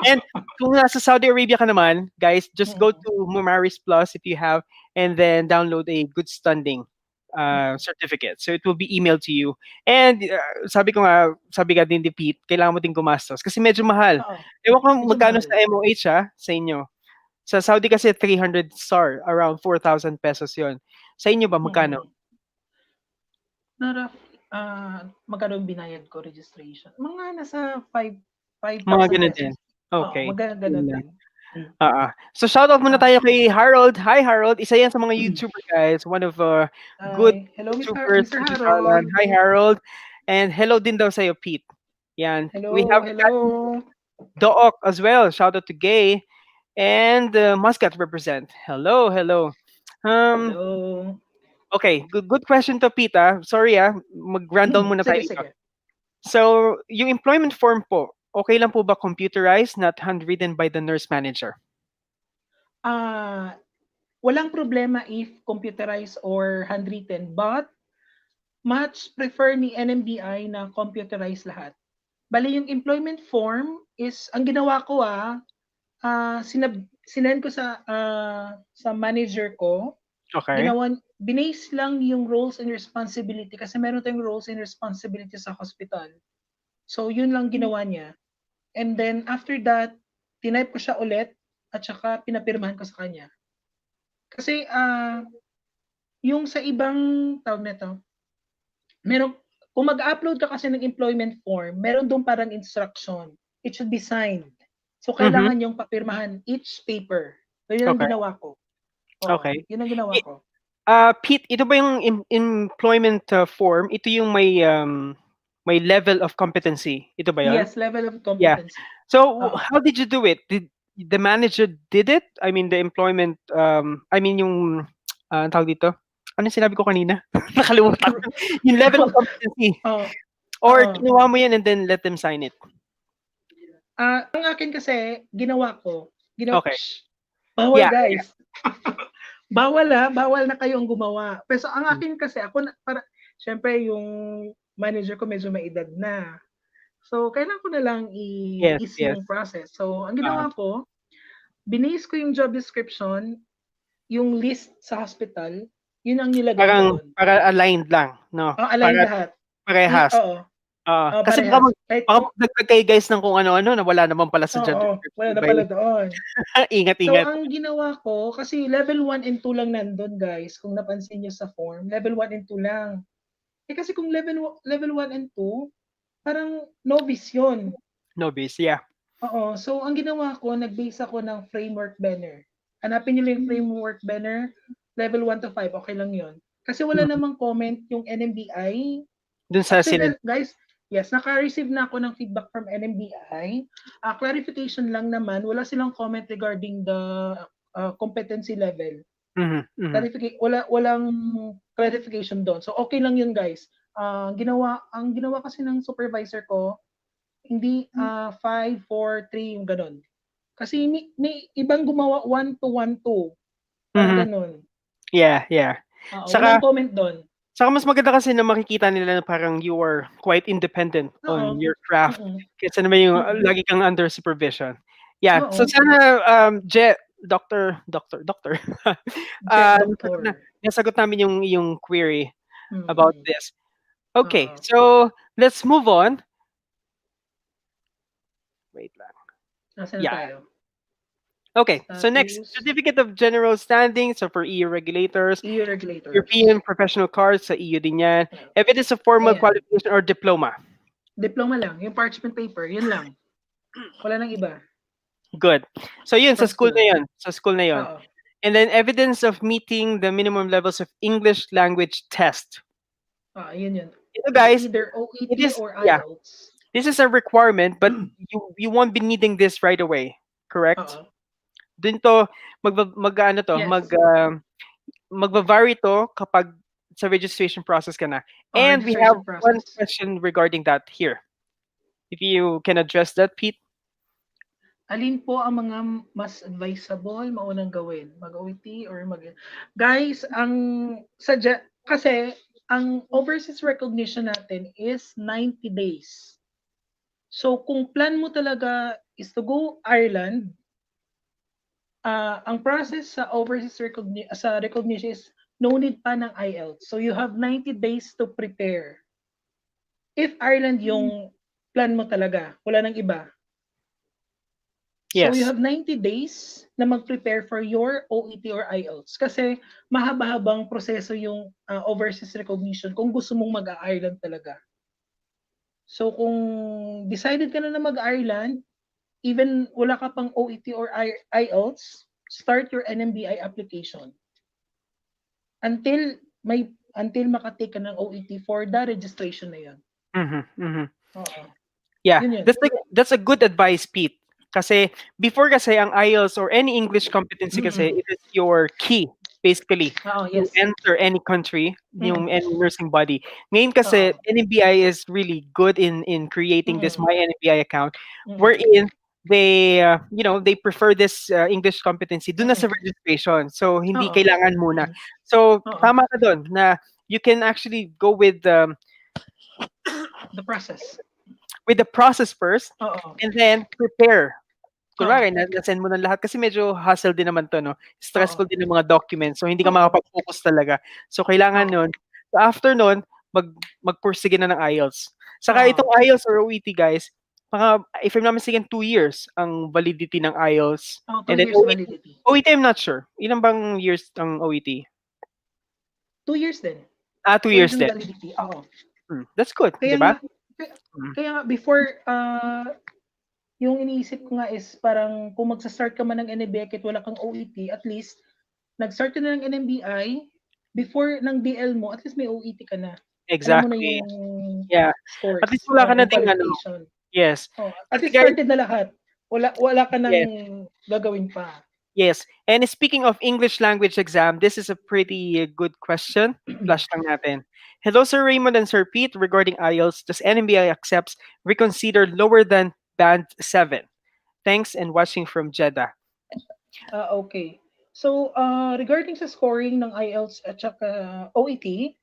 And kung nasa Saudi Arabia ka naman, guys, just go Mm, to Mumaris Plus if you have, and then download a good standing mm, certificate. So it will be emailed to you. And sabi nga din ni Pete, kailangan mo din gumastos kasi medyo mahal. oo, Ewan ko medyo magkano mahal. sa MOH sa inyo. Sa Saudi kasi 300 star, around 4,000 pesos 'yon. Sa inyo ba magkano? Mm. Na magkano yung binayad ko registration? Mga nasa five Mga thousand gano'n din? pesos. Oo, Okay, yun gano'n lang. din. Hmm, Oo. So shoutout muna ah, tayo kay Harold. Hi Harold, isa 'yan sa mga YouTuber guys, one of, good hello YouTubers Mr. dito sa Thailand. Harold. Hi Harold, and hello din daw sa'yo Pete. 'Yan. We Hello, have hello. Dook as well, shoutout to Gay, and, Muscat represent. Hello, hello. Um, Hello. okay, good question to Pete, Sorry, mag-rundown muna tayo Sige, dito. sige. So, yung employment form po, okay lang po ba computerized, not handwritten by the nurse manager? Ah, walang problema if computerized or handwritten, but much prefer ni NMBI na computerized lahat. Bale yung employment form is ang ginawa ko, sinend ko sa manager ko, Okay. binase lang yung roles and responsibility kasi meron tayong roles and responsibility sa hospital. So yun lang ginawa niya. And then after that, tinype ko siya ulit at saka pinapirmahan ko sa kanya. Kasi, yung sa ibang tawag nito, meron kung mag-upload ka kasi ng employment form, meron dun parang instruction. It should be signed. So Mhm. kailangan yung papirmahan each paper. So yun ang Okay, ginawa ko. Oo, okay. yun ang ginawa I ko. Pete, ito ba yung employment, form, ito yung may level of competency, ito ba yun? Yes, level of Yeah. competency. So, Oo. how did you do it? Did the manager did it? I mean, the employment, I mean yung, anong tawag dito? Ano yung sinabi ko kanina? Nakalimutan ko. Yung level of competency Oo, or oo. ginawa mo yan and then let them sign it? Ang akin kasi ginawa ko, Okay. bawal Yeah, yeah. guys. Bawal na kayong gumawa. Pero ang Mm. akin kasi ako na siyempre yung manager ko medyo may edad na. So kailangan ko na lang Yes, i-ease yes. yung process. So ang Uh, ginawa ko, binase ko yung job description, yung list sa hospital, yun ang nilagay ko dun. para aligned lang, 'no? Align Para lahat. parehas. Oo, Kasi parehas. Kahit baka magdagdag kayo guys ng kung ano-ano na wala naman pala sa job wala description, na iba pala yun. doon. So, Ingat-ingat. ang ginawa ko, kasi level 1 and 2 lang nandun guys, kung napansin niyo sa form, level 1 and 2 lang. Eh kasi kung level 1 and 2, parang novice yun. Nobis, yeah. Oo. So, ang ginawa ko, nag-base ako ng framework banner. Hanapin niyo lang yung framework banner. Level 1 to 5, okay lang yun. Kasi wala Mhm. namang comment yung NMBI. Dun sa Actually, sinend. guys, yes, naka-receive na ako ng feedback from NMBI. Clarification lang naman, wala silang comment regarding the competency level. Mhm, mhm, Walang clarification doon. So okay lang yun, guys. Ang ginawa kasi ng supervisor ko, hindi 5, 4, 3 yung ganun. Kasi may ibang gumawa 1 to 1 2. Parang mhm. ganun. Yeah, yeah. Walang Saka comment doon. saka mas maganda kasi na makikita nila na parang you are quite independent Oo. on your craft Mm. kaysa naman yung Mm. lagi kang under supervision. Yeah, so Oo. sana, Doctor, Jet nasagot na Doctor. nasagot namin yung query about Mm. this. Okay, Oo. so let's move on. Wait lang. Nasaan na Yeah. tayo? Okay, so next, Status. Certificate of General Standing, so for EU regulators, EU regulators. European professional cards, sa EU din yan. Yeah. Evidence of formal Ayan. qualification or diploma. Diploma lang. Yung parchment paper. Yun lang. Wala nang iba. Good. So yun, sa From school school. na yun. Sa school na yun. Oo. And then evidence of meeting the minimum levels of English language test. Yun. You know, It's guys, either it OET is, or yeah, IELTS. this is a requirement, but you won't be needing this right away. Correct? Oo. Dun to, ano to, Yes. magva-vary to kapag sa registration process ka na. And we have Registration one process. question regarding that here. If you can address that, Pete. Alin po ang mga mas advisable maunang gawin? Mag-OET or Guys, kasi ang overseas recognition natin is 90 days. So kung plan mo talaga is to go Ireland, ang process sa recognition is no need pa ng IELTS. So you have 90 days to prepare. If Ireland yung plan mo talaga, wala nang iba. So you Yes. have 90 days na mag-prepare for your OET or IELTS kasi mahaba-habang proseso yung overseas recognition kung gusto mong mag-Ireland talaga. So kung decided ka na mag-Ireland, even wala ka pang OET or IELTS, start your NMBI application until makatake ka ng OET for the registration na yun. Mm-hmm, mm-hmm. Oo. Yeah, Yun. that's a good advice, Pete. Kasi before kasi ang IELTS or any English competency kasi, it is your key basically to Yes. enter any country, yung any Mm. nursing body. Ngayon kasi NMBI is really good in creating this My NMBI account, wherein they prefer this English competency dun na sa registration. So hindi kailangan muna. So tama ka dun na you can actually go with the process first and then prepare. Kunwari, na-send mo ng lahat kasi medyo hassle din naman to, no? Stressful din yung mga documents. So, hindi ka makapag-focus talaga. So, kailangan nun. So, after nun, mag-pursige na ng IELTS. Saka itong IELTS or OET, guys, if I'm not mistaken, 2 years ang validity ng IELTS. 2 And then years validity. OET, I'm not sure. Ilan bang years ang OET? 2 years din. 2 years din. Validity. That's good, di ba? Kaya before, yung iniisip ko nga is parang kung magsa-start ka man ng NMBI kahit wala kang OET, at least nag-start ka na ng NMBI, before ng DL mo, at least may OET ka na. Exactly. Alam mo na yung scores. At least wala ka na ding yes. At least started na lahat. Wala ka nang gagawin pa. Yes. And speaking of English language exam, this is a pretty good question. Flash lang natin. Hello, Sir Raymond and Sir Pete. Regarding IELTS, does NMBI accepts reconsider lower than band 7? Thanks and watching from Jeddah. Okay. So, regarding sa scoring ng IELTS at saka OET,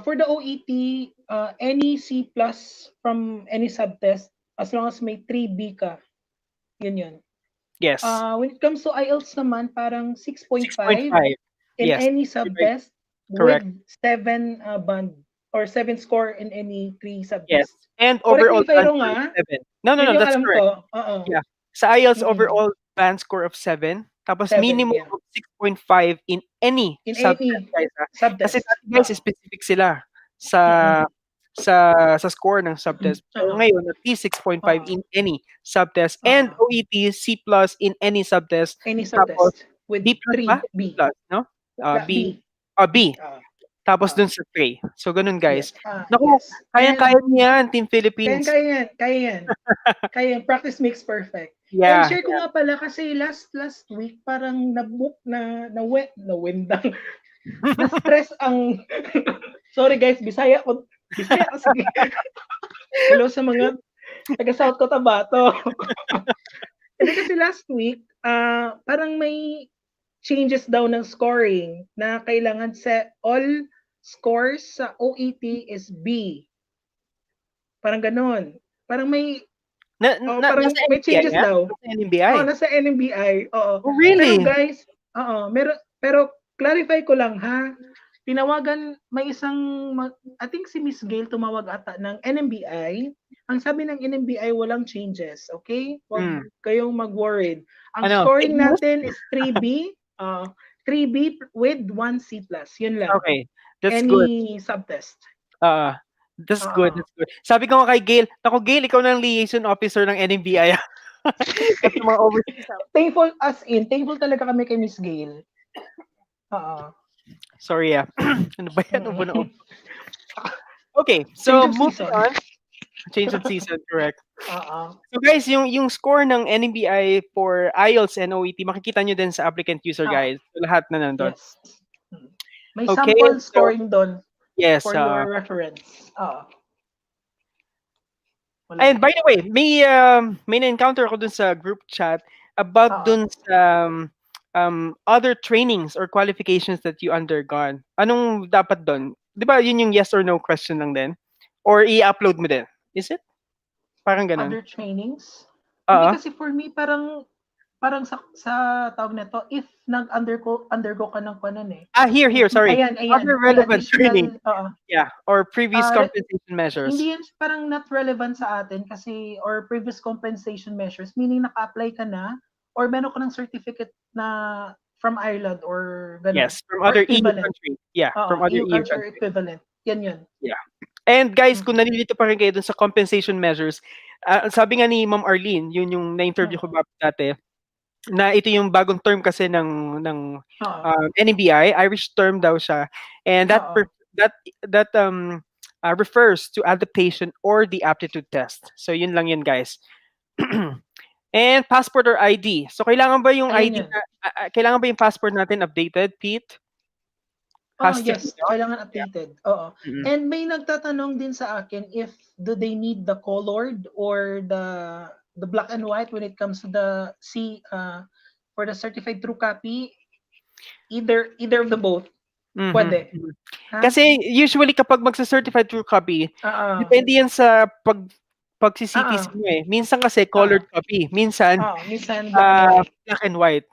for the OET, any C plus from any subtest, as long as may 3B ka, yun. Yes. When it comes to IELTS naman, parang 6.5 in yes. any subtest Correct. with 7 band or 7 score in any 3 subtests. Yes. And overall band score of 7. No, that's correct. Yeah. Sa IELTS, overall band score of 7. Tapos 7, minimum of 6.5 in any subtest, guys. Kasi dati, guys, specific sila sa score ng subtest. Pero ngayon, at least 6.5 in any subtest. And OET, C plus in any subtest. Any subtest with D plus 3 ba? B. D plus, no? B, B. B. B. Tapos Ah, dun sa Trey. So, ganun guys. yes. Naku, Yes. kayang-kaya And niya yan, Team Philippines. kaya yan. Kaya yan. Kaya yan. Practice makes perfect. And Yeah. share ko nga pala kasi last week parang na-book na windang na stress ang sorry guys, Bisaya ko. Bisaya kasi hello sa mga taga South Cotabato. Hindi kasi last week, parang may changes daw ng scoring na kailangan sa all scores sa OET is B. Parang gano'n. Parang may Nasa parang may NBI changes yan? daw. Nasa NBI. Oo, nasa NMBI, oo. Oh, Pero really? guys, oo, pero clarify ko lang ha, tinawagan may isang I think si Miss Gail tumawag ata ng NMBI. Ang sabi ng NMBI walang changes, okay? Huwag Hmm. kayong mag-worried. Ang Ano? Fake scoring news? natin is 3B, 3B with 1 C+. Yun lang. Okay. That's good. Any subtest. Uh, that's good. Oo. That's good. Sabi ko nga kay Gail, naku Gail, ikaw na ang liaison officer ng NMBI. At sa mga overseas. Thankful talaga kami kay Miss Gail. Oo. Sorry ano ba yan? Ubo na ubo. Mm. Okay, Change so of moving season. on. Change of season, correct. Oo. So guys, yung score ng NMBI for IELTS and OET, makikita nyo din sa applicant user Ah, guys. So, lahat na nandun. yes. May Okay, sample so scoring doon yes. for your reference. Oo. Wala And na. by the way, may na-encounter ako dun sa group chat about Oo. dun sa other trainings or qualifications that you undergone. Anong dapat dun? Di ba yun yung yes or no question lang din? Or i-upload mo din? Is it? Parang ganun. Other trainings? Hindi Oo. kasi for me parang sa tawag nito, if undergo ka ng kuwan eh. Here, sorry. Ayan, Other may relevant training. additional, oo. Yeah, or previous Ah, compensation measures. Hindi yan parang not relevant sa atin kasi or previous compensation measures, meaning naka-apply ka na or meron ka ng certificate na from Ireland or gano'n Yes, from or other EU equivalent. country. Yeah, Oo, from other EU EU country or country. equivalent. Yan yun. Yeah. And guys, kung Mm. nalilito pa rin kayo dun sa compensation measures, sabi nga ni Ma'am Arlene, yun yung na-interview ko Oo. dati, na ito yung bagong term kasi ng Oo. NMBI, Irish term daw siya. And Oo. that refers to adaptation or the aptitude test. So yun lang yun guys. And passport or ID. So kailangan ba yung Ayan ID yun. kailangan ba yung passport natin updated, Pete? Oh, Has to be, yes, no? kailangan Yeah. updated. Oo. Mm-mm. And may nagtatanong din sa akin if do they need the colored or the black and white when it comes to the for the certified true copy. Either of the both. Mhm, Pwede. mhm. Ha? Kasi usually kapag magse-certified true copy, Oo. depende yan sa Oo. pagsi-CTC mo eh. Minsan kasi Oo. colored copy, minsan Oo. Minsan black and white. black and white.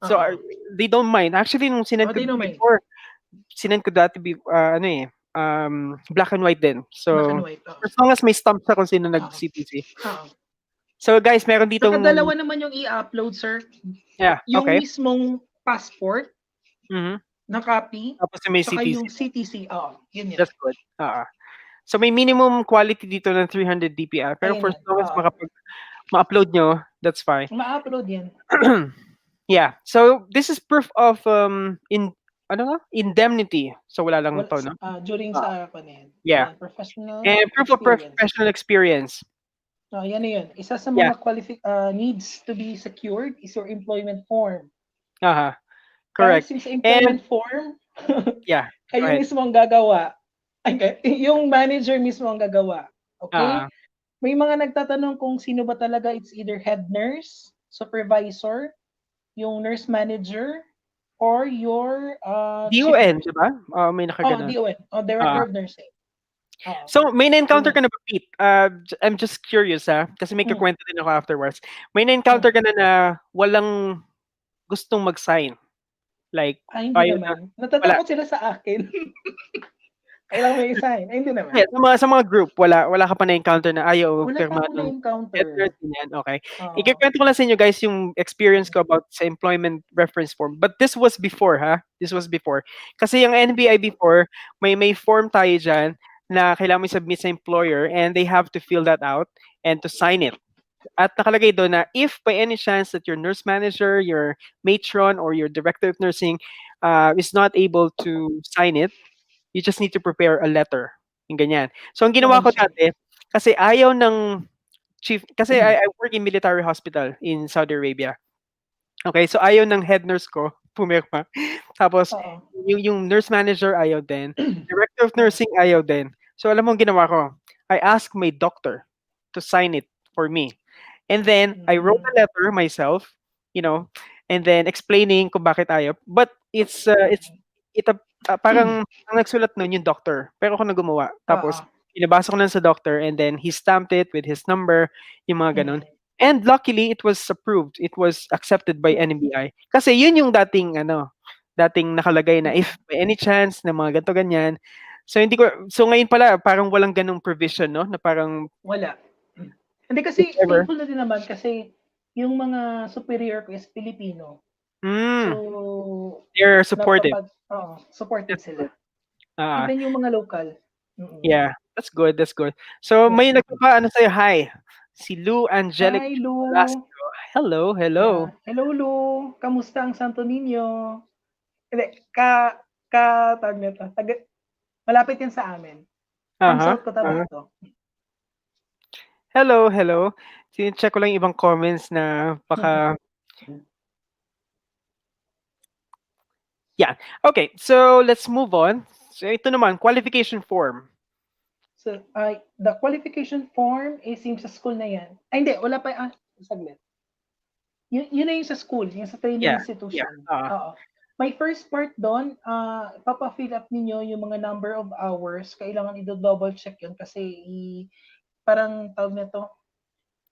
So Oo. they don't mind. Actually nung sinend Oh, ko they don't mind. before, sinend ko dati black and white din. Black and So white. Oo. as long as may stamp siya kung sino Oo. nag-CTC. Oo. So guys, meron Nakadalawa ditong naman yung i-upload, sir. yeah, Yung okay. mismong passport Mhm. na copy, Tapos may saka CTC. yung CTC. Oo. Yun yan. That's good. So may minimum quality dito ng 300 dpi. Pero Ayan for yan. as long as Oo. ma-upload nyo, that's fine. Ma-upload yan. Yeah. So this is proof of indemnity. So wala lang to, no? During sa yan. Yeah. Yan, professional And proof of experience. professional experience. Yan na yun. Isa sa Yeah. mga needs to be secured is your employment form. Correct. Guys, yung sa employment form, Yeah. Go kayo ahead. mismo ang gagawa. Yung manager mismo ang gagawa. Okay? May mga nagtatanong kung sino ba talaga, it's either head nurse, supervisor, yung nurse manager, or your chief DON, nurse. di ba? May nakaganon. DON. Director of Nursing. So may na-encounter ka na ba, Pete? I'm just curious kasi may kakwento din ako afterwards. May na-encounter ka na walang gustong mag-sign? Like, hindi ayaw na, naman. wala. Natatakot sila sa akin. Kailangan may sign. Hindi naman. Sa mga group, wala ka pa na-encounter na ayaw Wala pa pirma ako ng na-encounter. ganyan. Okay. Ikikwento ko lang sa inyo guys yung experience ko about sa employment reference form. But this was before, This was before. Kasi yung NBI before, may form tayo dyan na kailangan mo submit sa employer and they have to fill that out and to sign it. At nakalagay doon na if by any chance that your nurse manager, your matron, or your director of nursing is not able to sign it, you just need to prepare a letter. Yung ganyan. So ang ginawa ko Convention. dati, kasi ayaw ng chief, kasi I work in military hospital in Saudi Arabia. Okay, so ayaw ng head nurse ko pumirma. Tapos Oo. yung nurse manager ayaw din. Director of Mm, nursing ayaw din. So alam mo ang ginawa ko? I asked my doctor to sign it for me. And then I wrote mm, a letter myself, you know, and then explaining kung bakit ayaw. But it's mm. parang ang nagsulat nun yung doctor. Pero ako na gumawa. Oo. Tapos pinabasa ko lang sa doctor and then he stamped it with his number, yung mga ganun. Mm, And luckily it was approved. It was accepted by mm, NMBI. Kasi yun yung dating nakalagay na if mm. by any chance na mga ganto ganyan. So hindi ko so ngayon pala parang walang ganung provision no na parang Wala. Hindi if kasi ever. thankful na din naman kasi yung mga superior ko is Filipino. Mm, So, they're supportive. supportive That's good. sila. Ah, Even yung mga local. Mm. yeah, that's good, that's good. So Yeah. may nagpapaano sa'yo, hi. Si Lou Angelic Hi, Lu. Velasco. Hello, Yeah. hello. Hello, Lu. Kamusta ang Santo Niño? Hindi, tawag nito, malapit yan sa amin. From Aha. South Uh-huh. Cotabato. Hello, hello. Chine-check ko lang yung ibang comments na baka yeah. Okay, so let's move on. So ito naman, qualification form. So, the qualification form is yung sa school na yan. Ay, hindi, wala pa, saglit. Yun na yung sa school, yung sa training Yeah, yeah. institution. Oo. My first part doon, papa-fill up ninyo yung mga number of hours. Kailangan i-double check yun kasi parang tawag nito,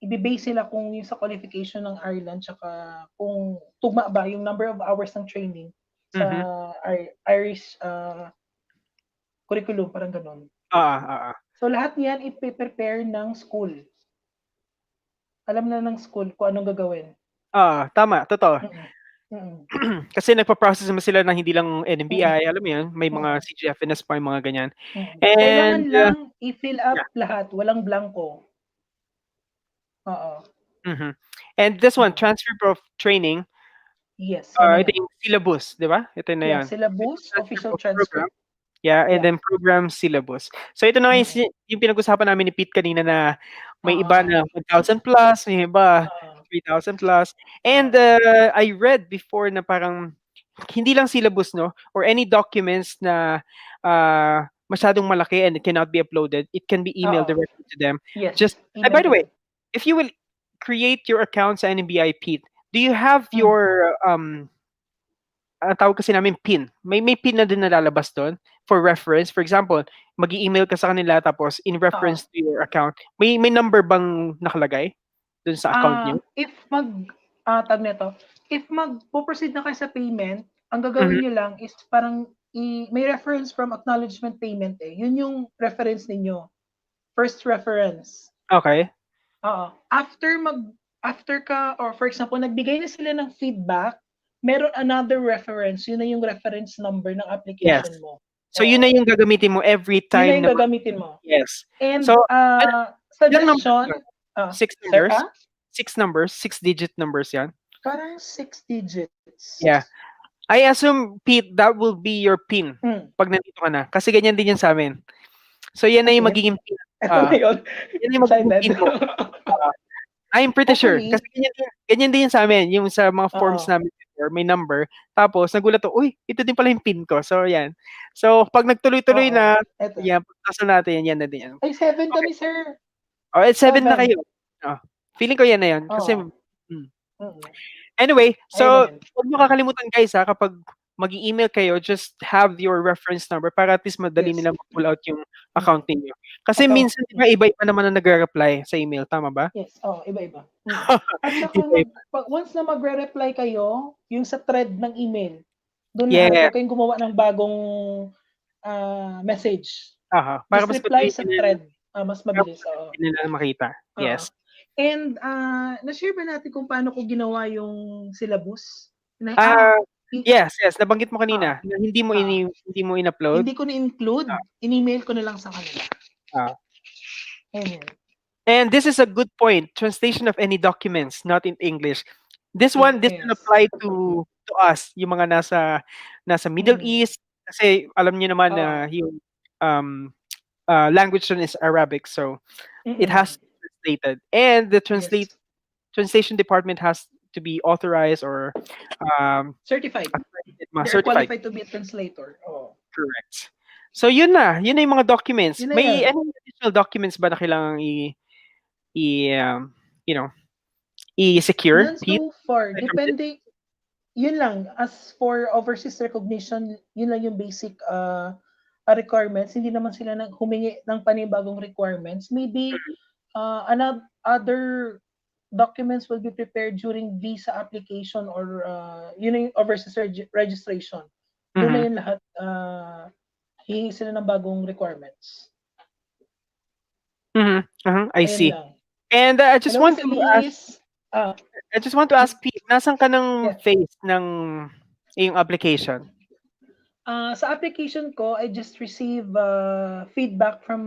i-base sila kung yung sa qualification ng Ireland tsaka kung tugma ba yung number of hours ng training sa Mhm. Irish curriculum, parang ganun. Oo. So lahat niyan ipe-prepare ng school. Alam na ng school kung anong gagawin. Tama, totoo. Mm. Mm. Kasi nagpa-process naman sila ng hindi lang Mm. NMBI, alam mo 'yun, may mga Mm. CGFNS pa, yung mga ganyan. Mm. And, Kailangan lang i-fill up yeah, lahat, walang blanco. Oo. mhm. And this one, Mm. transfer of training, Yes, yan na ito yun. yung syllabus, 'di ba? Ito na Yeah, 'yun. syllabus, Transfer official of program. transcript. Yeah, and Yeah. then program syllabus. So ito na nga Mm. yung pinag-usapan namin ni Pete kanina na may iba Oo. na 1,000 plus, may iba Oo. 3,000 plus. And Oo. I read before na parang hindi lang syllabus, no? Or any documents na masyadong malaki and it cannot be uploaded, it can be emailed Oo. directly to them. Yes, Just, email by to the way, them. if you will create your account sa NMBI, Pete, do you have Mm. your ang tawag kasi namin PIN. May PIN na din nalalabas do'n for reference. For example, mag-e-email ka sa kanila tapos in Oo. reference to your account, may number bang nakalagay do'n sa account niyo? If tawag nito, if magpo-proceed na kayo sa payment, ang Mhm, gagawin niyo lang is parang may reference from acknowledgement payment, eh. Yun yung reference ninyo, first reference. okey. Oo. After ka or for example, nagbigay na sila ng feedback, meron another reference, yun na yung reference number ng Yes. application mo. So yun na Oo. yung gagamitin mo every Yun na time yung na gagamitin mo. yes. So, And, ilang numbers yun? suggestion 6 sir, numbers? 6 numbers, 6 digit numbers 'yan? parang 6 digits. Yeah. I assume, Pete, that will be your PIN Hmm, 'pag nandito ka na, kasi ganyan din 'yan sa'min. So yan na as yung in? magiging PIN, Eto na yun, yan na yung magiging excited. PIN mo. Oo. I'm pretty sure kasi Hopefully, ganyan din yun sa'min, yung sa mga forms oo, namin before may number, tapos nagulat ako, "Uy, ito din pala yung PIN ko." So yan. So 'pag nagtuloy-tuloy oo, na, eto. yan pagpasok natin yan na din yan. Ay 7 Okay. kami sir, Oh, 7 na 7. kayo. Oh, feeling ko yan na yun kasi Oo, hmm. mm. Anyway, Ayun na so yun. huwag niyo kakalimutan guys, kapag mag-e-email kayo, just have your reference number para at least madali Yes. nilang ma-pull out yung account Mm. ninyo. Kasi Account, minsan 'di ba iba-iba naman ang nagre-reply sa email, tama ba? yes, oo, iba-iba. At saka Iba-iba. once na magre-reply kayo, yung sa thread ng email, dun lahat, Yeah, huwag kayong gumawa ng bagong, message. para Just mas reply madali sa nila thread, mas mabilis, oo. makita. Oo. Yes. And, na-share ba natin kung paano ko ginawa yung syllabus? Na Ah, i yes, nabanggit mo oo, kanina na oo. hindi mo in-upload. Hindi ko na-include, Ah, in-email ko na lang sa kanila. ah. Ayun. And this is a good point, translation of any documents not in English. This one Yes. apply to us, yung mga nasa Middle Mm-mm. East kasi alam niyo naman Oo. na yung um language dun is Arabic, so it Mm-mm. has to be translated, and the Yes. translation department has to be authorized or um Certified. accredited, They are certified. qualified to be a translator. Oh. Correct. So yun na yung mga documents. Yun na May yan. any additional documents ba na kailangang i you know, i-secure, None Pete? so far. Aside from this? Depende, yun lang. As for overseas recognition, yun lang yung basic requirements. Hindi naman sila humingi ng panibagong requirements. Maybe another other documents will be prepared during visa application or yun na yung overseas registration. Doon na Mhm. yun lahat hihingi sila ng bagong requirements. Mhm. Mhm. I Ayun see. lang. And Hello, Miss Elise. I just want to ask Pete, nasan ka ng Yeah. phase ng iyong application? Sa application ko, I just received feedback from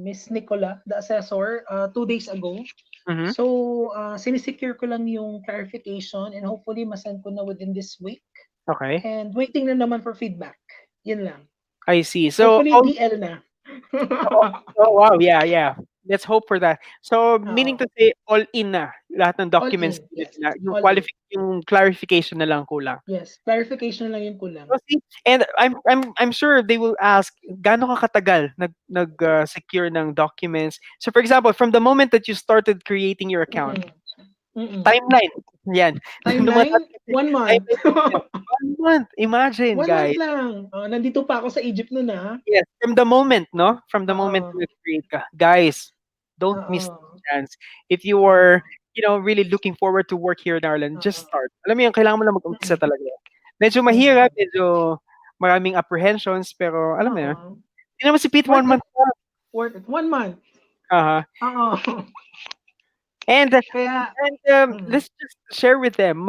Miss Nicola, the assessor, 2 days ago. Mhm. So, sinisecure ko lang yung clarification and hopefully masend ko na within this week. Okay. And waiting na naman for feedback. Yun lang. I see. So, Hopefully DL na. oh, oh, wow, yeah, yeah. Let's hope for that. So, meaning Oo. to say, all in na lahat ng All documents in. needed Yes. na. Yung All in. yung clarification na lang kulang. Yes. Clarification lang yung kulang. So, see, and I'm sure they will ask gaano ka katagal secure ng documents. So for example, from the moment that you started creating your account, Mm-mm. Mm-mm. timeline, yan. Nung mga Timeline, 1 month. timeline, 1 month. Imagine, 1 month guys. lang. Nandito pa ako sa Egypt noon ah. Yes, from the moment, no? From the moment Oo. you create ka. Guys, don't miss the Oo. chance. If you are, Oo. really looking forward to work here in Ireland, just Oo. start. Alam mo yun, kailangan mo lang mag-umpisa Mm. talaga. Medyo mahirap, Mm. medyo maraming apprehensions, pero alam mo yun, Oo. hindi naman si Pete 1 Worth it. month pa. Worth it. 1 month. Uh-huh. Oo. And, Kaya, let's just share with them,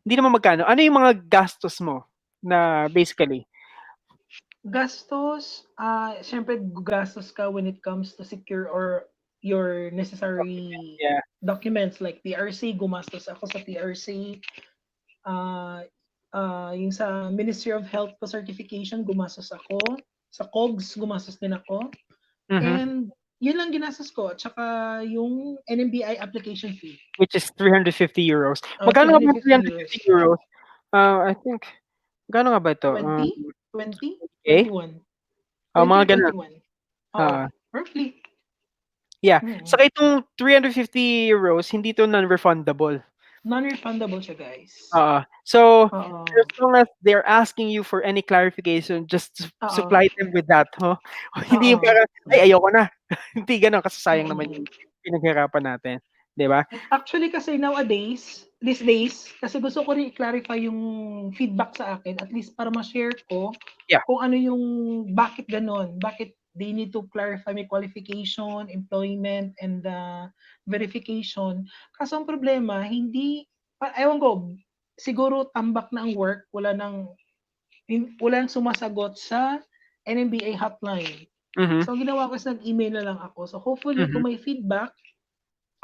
hindi naman magkano, ano yung mga gastos mo na basically? gastos, siyempre gastos ka when it comes to secure or your necessary Yeah. documents like PRC, gumastos ako sa PRC. Ah, yung sa Ministry of Health ko certification, gumastos ako. Sa COGS, gumastos din ako. Mhm. And yun lang ginastos ko. At saka yung NMBI application fee. Which is €350. Magkano nga ba 350 €350? euros. I think, magkano nga ba ito? 20? 20? Okay? 21? Mga 20 or gano'n. 21? Oo. Oo. Roughly. Yeah. Mm. Saka itong €350, hindi 'to non-refundable. Non-refundable siya, guys. So, Oo. as long as they're asking you for any clarification, just Oo. supply them with that, Hindi yung Oo. parang, "Ay, ayoko na." Hindi gano'n, kasi sayang naman Mm. yung pinaghirapan natin, 'di ba? Actually kasi nowadays, these days, kasi gusto ko rin i-clarify yung feedback sa akin at least para ma-share ko Yeah. kung ano yung bakit gano'n, bakit they need to clarify my qualification, employment, and verification. Kaso ang problema, hindi, ewan ko, siguro tambak na ang work, walang sumasagot sa NMBA hotline. Mhm. So, ang ginawa ko is nag-email na lang ako. So, hopefully, Mhm. kung may feedback,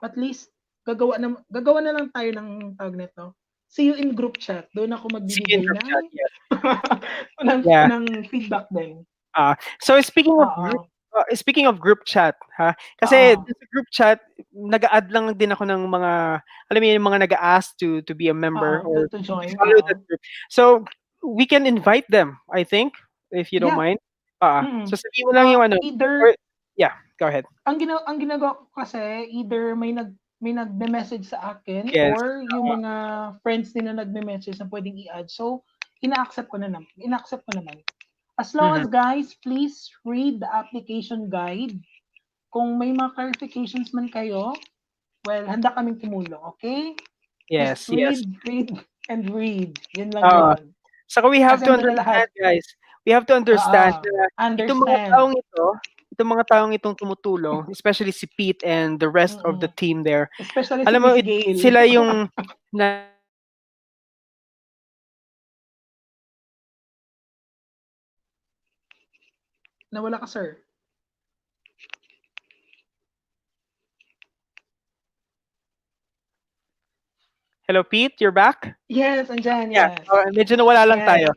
at least gagawa na lang tayo ng tawag nito. See you in group chat. Doon ako See you in magbibigay group chat, ng yes. ng, Yeah. ng feedback din. So Oo. speaking of group chat, ha, kasi Oo. dun sa group chat, nag-a-add lang din ako ng mga, alam mo yun, yung mga nag-a-ask to be a Oo. member or To to join. follow that Oo. group. So, we can invite them, I think, if you don't Yeah. mind. So Mm. sabihin mo lang yung ano, Either or yeah, go ahead. ang ginagawa ko kasi either may nagme-message sa akin Yes. or yung mga friends din na nagme-message na pwedeng i-add. So, ina-accept ko naman. As long Mhm. as guys, please read the application guide. Kung may mga clarifications man kayo, well, handa kaming tumulong, okay? Just Yes, yes. and read. Yun lang Oo. yun. Saka we have Kasi to andun na lahat. understand, guys. We have to understand na Understand. itong mga taong itong tumutulong, especially si Pete and the rest of the Mm-mm. team there. Especially si Alam mo, Miss Gail. sila yung Nawala ka, sir. Hello, Pete. You're back? Yes, andyan, Yeah. yes. Medyo nawala lang Yes. tayo.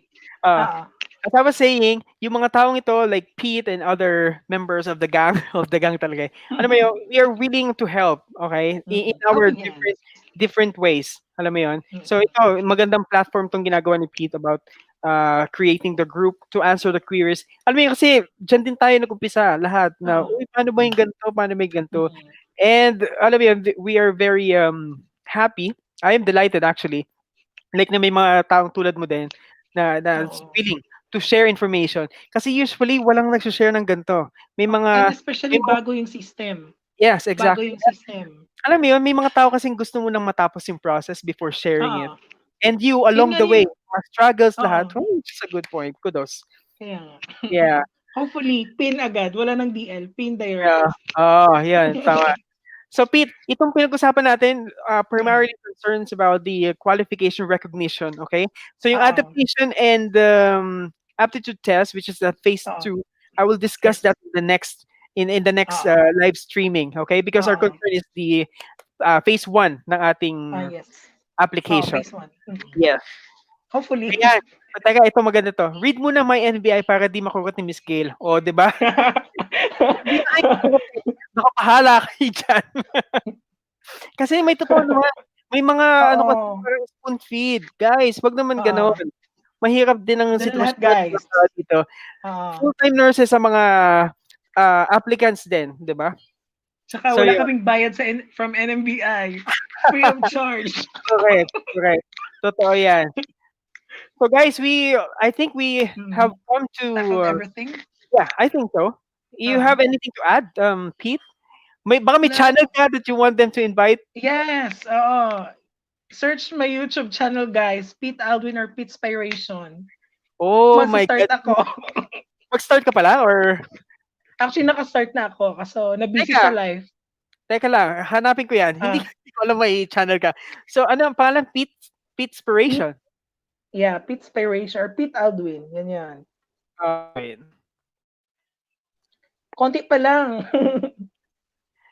Uh, Oo. as I was saying, yung mga taong ito, like Pete and other members of the gang, of the gang talaga, alam mo yun, we are willing to help, okay? In Oh, our yes. different ways. Alam mo yun? So Mm. ito, magandang platform tong ginagawa ni Pete about creating the group to answer the queries. Alam mo yun, kasi dyan din tayo nag-umpisa lahat na, Oo. uy, paano ba yung ganito? Paano ba yung ganito? Mm. And alam mo yun, we are very happy. I am delighted actually like na may mga taong tulad mo din na Oo. willing to share information. Kasi usually walang nagse-share ng ganito. And May especially mga bago yung system. yes, Bago exactly. yung system. Alam mo yun, may mga tao kasing gusto mo nang matapos yung process before sharing it. Oo. And you Yun along nga the way, yung mga struggles lahat. oo. Oh, it's a good point. Kudos. Kaya nga. Yeah. Hopefully, pin agad. Wala ng DL. Pin direct. Yeah. Oh, yan. Tama. So Pete, itong pinag-usapan natin Mm. primarily concerns about the qualification recognition, okay? So yung Oo. adaptation and aptitude test, which is the phase Oo. 2, I will discuss Yes. that in the next Oo. live streaming, okay? Because our Oo. concern is the phase 1 ng ating Yes. Oo, application. phase 1. Yes. Hopefully. Ayan. O, teka, ito maganda to. Read muna my NBI para di makukuha ni Miss Gail. O, di ba? Hindi na kayo makukuha. Nakapahala kayo dyan. Kasi may totoo naman, may mga ano kasi Oo. parang spoon feed. Guys, 'wag naman gano'n. Oo. Mahirap din ang Hindi na lahat, sitwasyon natin guys. dito. Oo. Full-time nurses sa mga applicants din, 'di ba? Tsaka So wala yun, kaming bayad from NMBI. Free of charge. correct, correct. Totoo 'yan. So guys, I think we have Mm. come to Tackled everything. yeah, I think so. You Oo. have anything to add, Pete? Baka may Wala channel ka that you want them to invite? yes, oo. Search my YouTube channel, guys. Pete Aldwin or Pete Spiration. Oh my Masa-start God. ako. Mag-start ka pala or Actually, naka-start na ako kaso na-busy sa teka, life. teka lang, hanapin ko 'yan. Hindi Ah, hindi ko alam may channel ka. So ano ang pangalan? Pete, Petespiration? yeah, Pete Spiration or Pete Aldwin, ganyan. Okey. Konti pa lang.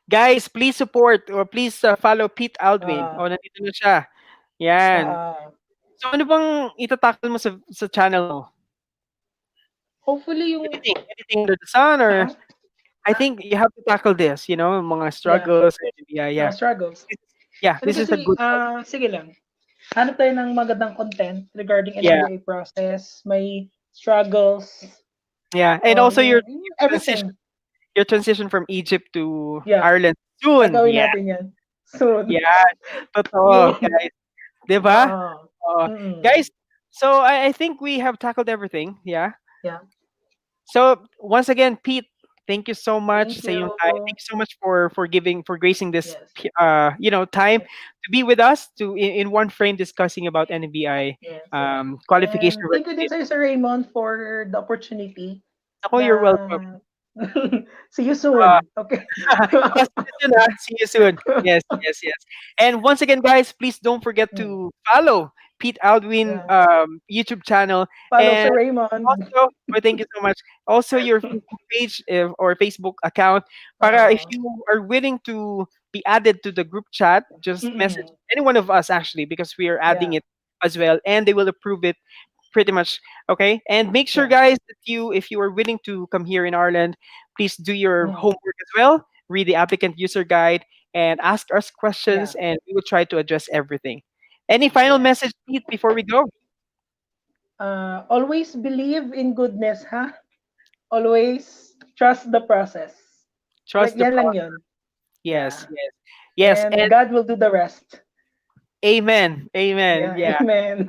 Guys, please support or please, follow Pete Aldwin. Ah, Oh, nandito na siya, 'yan. ah, So ano bang ita-tackle mo sa channel mo? hopefully yung Anything under the sun or ah, I think you have to tackle this, mga yeah, struggles and yeah, mga yeah. struggles. Yeah, Hindi this is kasi, a good one. sige lang. Hanap tayo ng magandang content regarding Yeah, NMBA process, may struggles, yeah. And or also your yung transition everything. your transition from Egypt to Yeah, Ireland soon. gagawin Yeah, natin yan soon. yeah. Totoo, Yun. guys. 'Di ba? Oo. Oo. Mm. Guys, so I think we have tackled everything, yeah. Yeah. So once again, Pete, thank you so much Thank sa iyong you. time. Thank you so much for gracing this Yes. time Yes. to be with us in one frame discussing about NBI Yes. qualification And thank you din recognition. sa'yo, Sir Raymond, for the opportunity Ako, na you're welcome. see you Uh, soon. Okay. see you soon, ah. See you soon. Yes, yes, yes. And once again, guys, please don't forget Mm. to follow Pete Aldwin Yeah. YouTube channel. Follow And Sir Raymond. also, thank you so much. Also, your Facebook page or Facebook account. Para if Oo. you are willing to be added to the group chat, just message Mm. any one of us actually because we are adding Yeah. it as well, and they will approve it pretty much. Okay, and make sure, Yeah. guys, that if you are willing to come here in Ireland, please do your Mm. homework as well. Read the applicant user guide and ask us questions, Yeah. and we will try to address everything. Any final Yes. message, Pete, before we go? Always believe in goodness, ha? Always trust the process. Trust the Yan lang process. yun. Yes, Yeah. yes, yes, And and God will do the rest. amen, amen. Yeah. Yeah. Amen.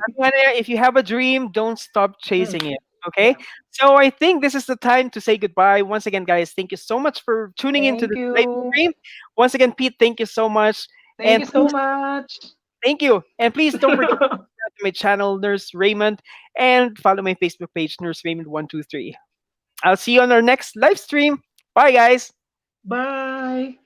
If you have a dream, don't stop Mm. chasing it. Okay. Yeah. So I think this is the time to say goodbye. Once again, guys, thank you so much for tuning into Thank this live you. stream. Once again, Pete, thank you so much. Thank And you so please, much. thank you. And please don't forget to subscribe to my channel, Nurse Raymond, and follow my Facebook page, Nurse Raymond123. I'll see you on our next live stream. Bye, guys. Bye.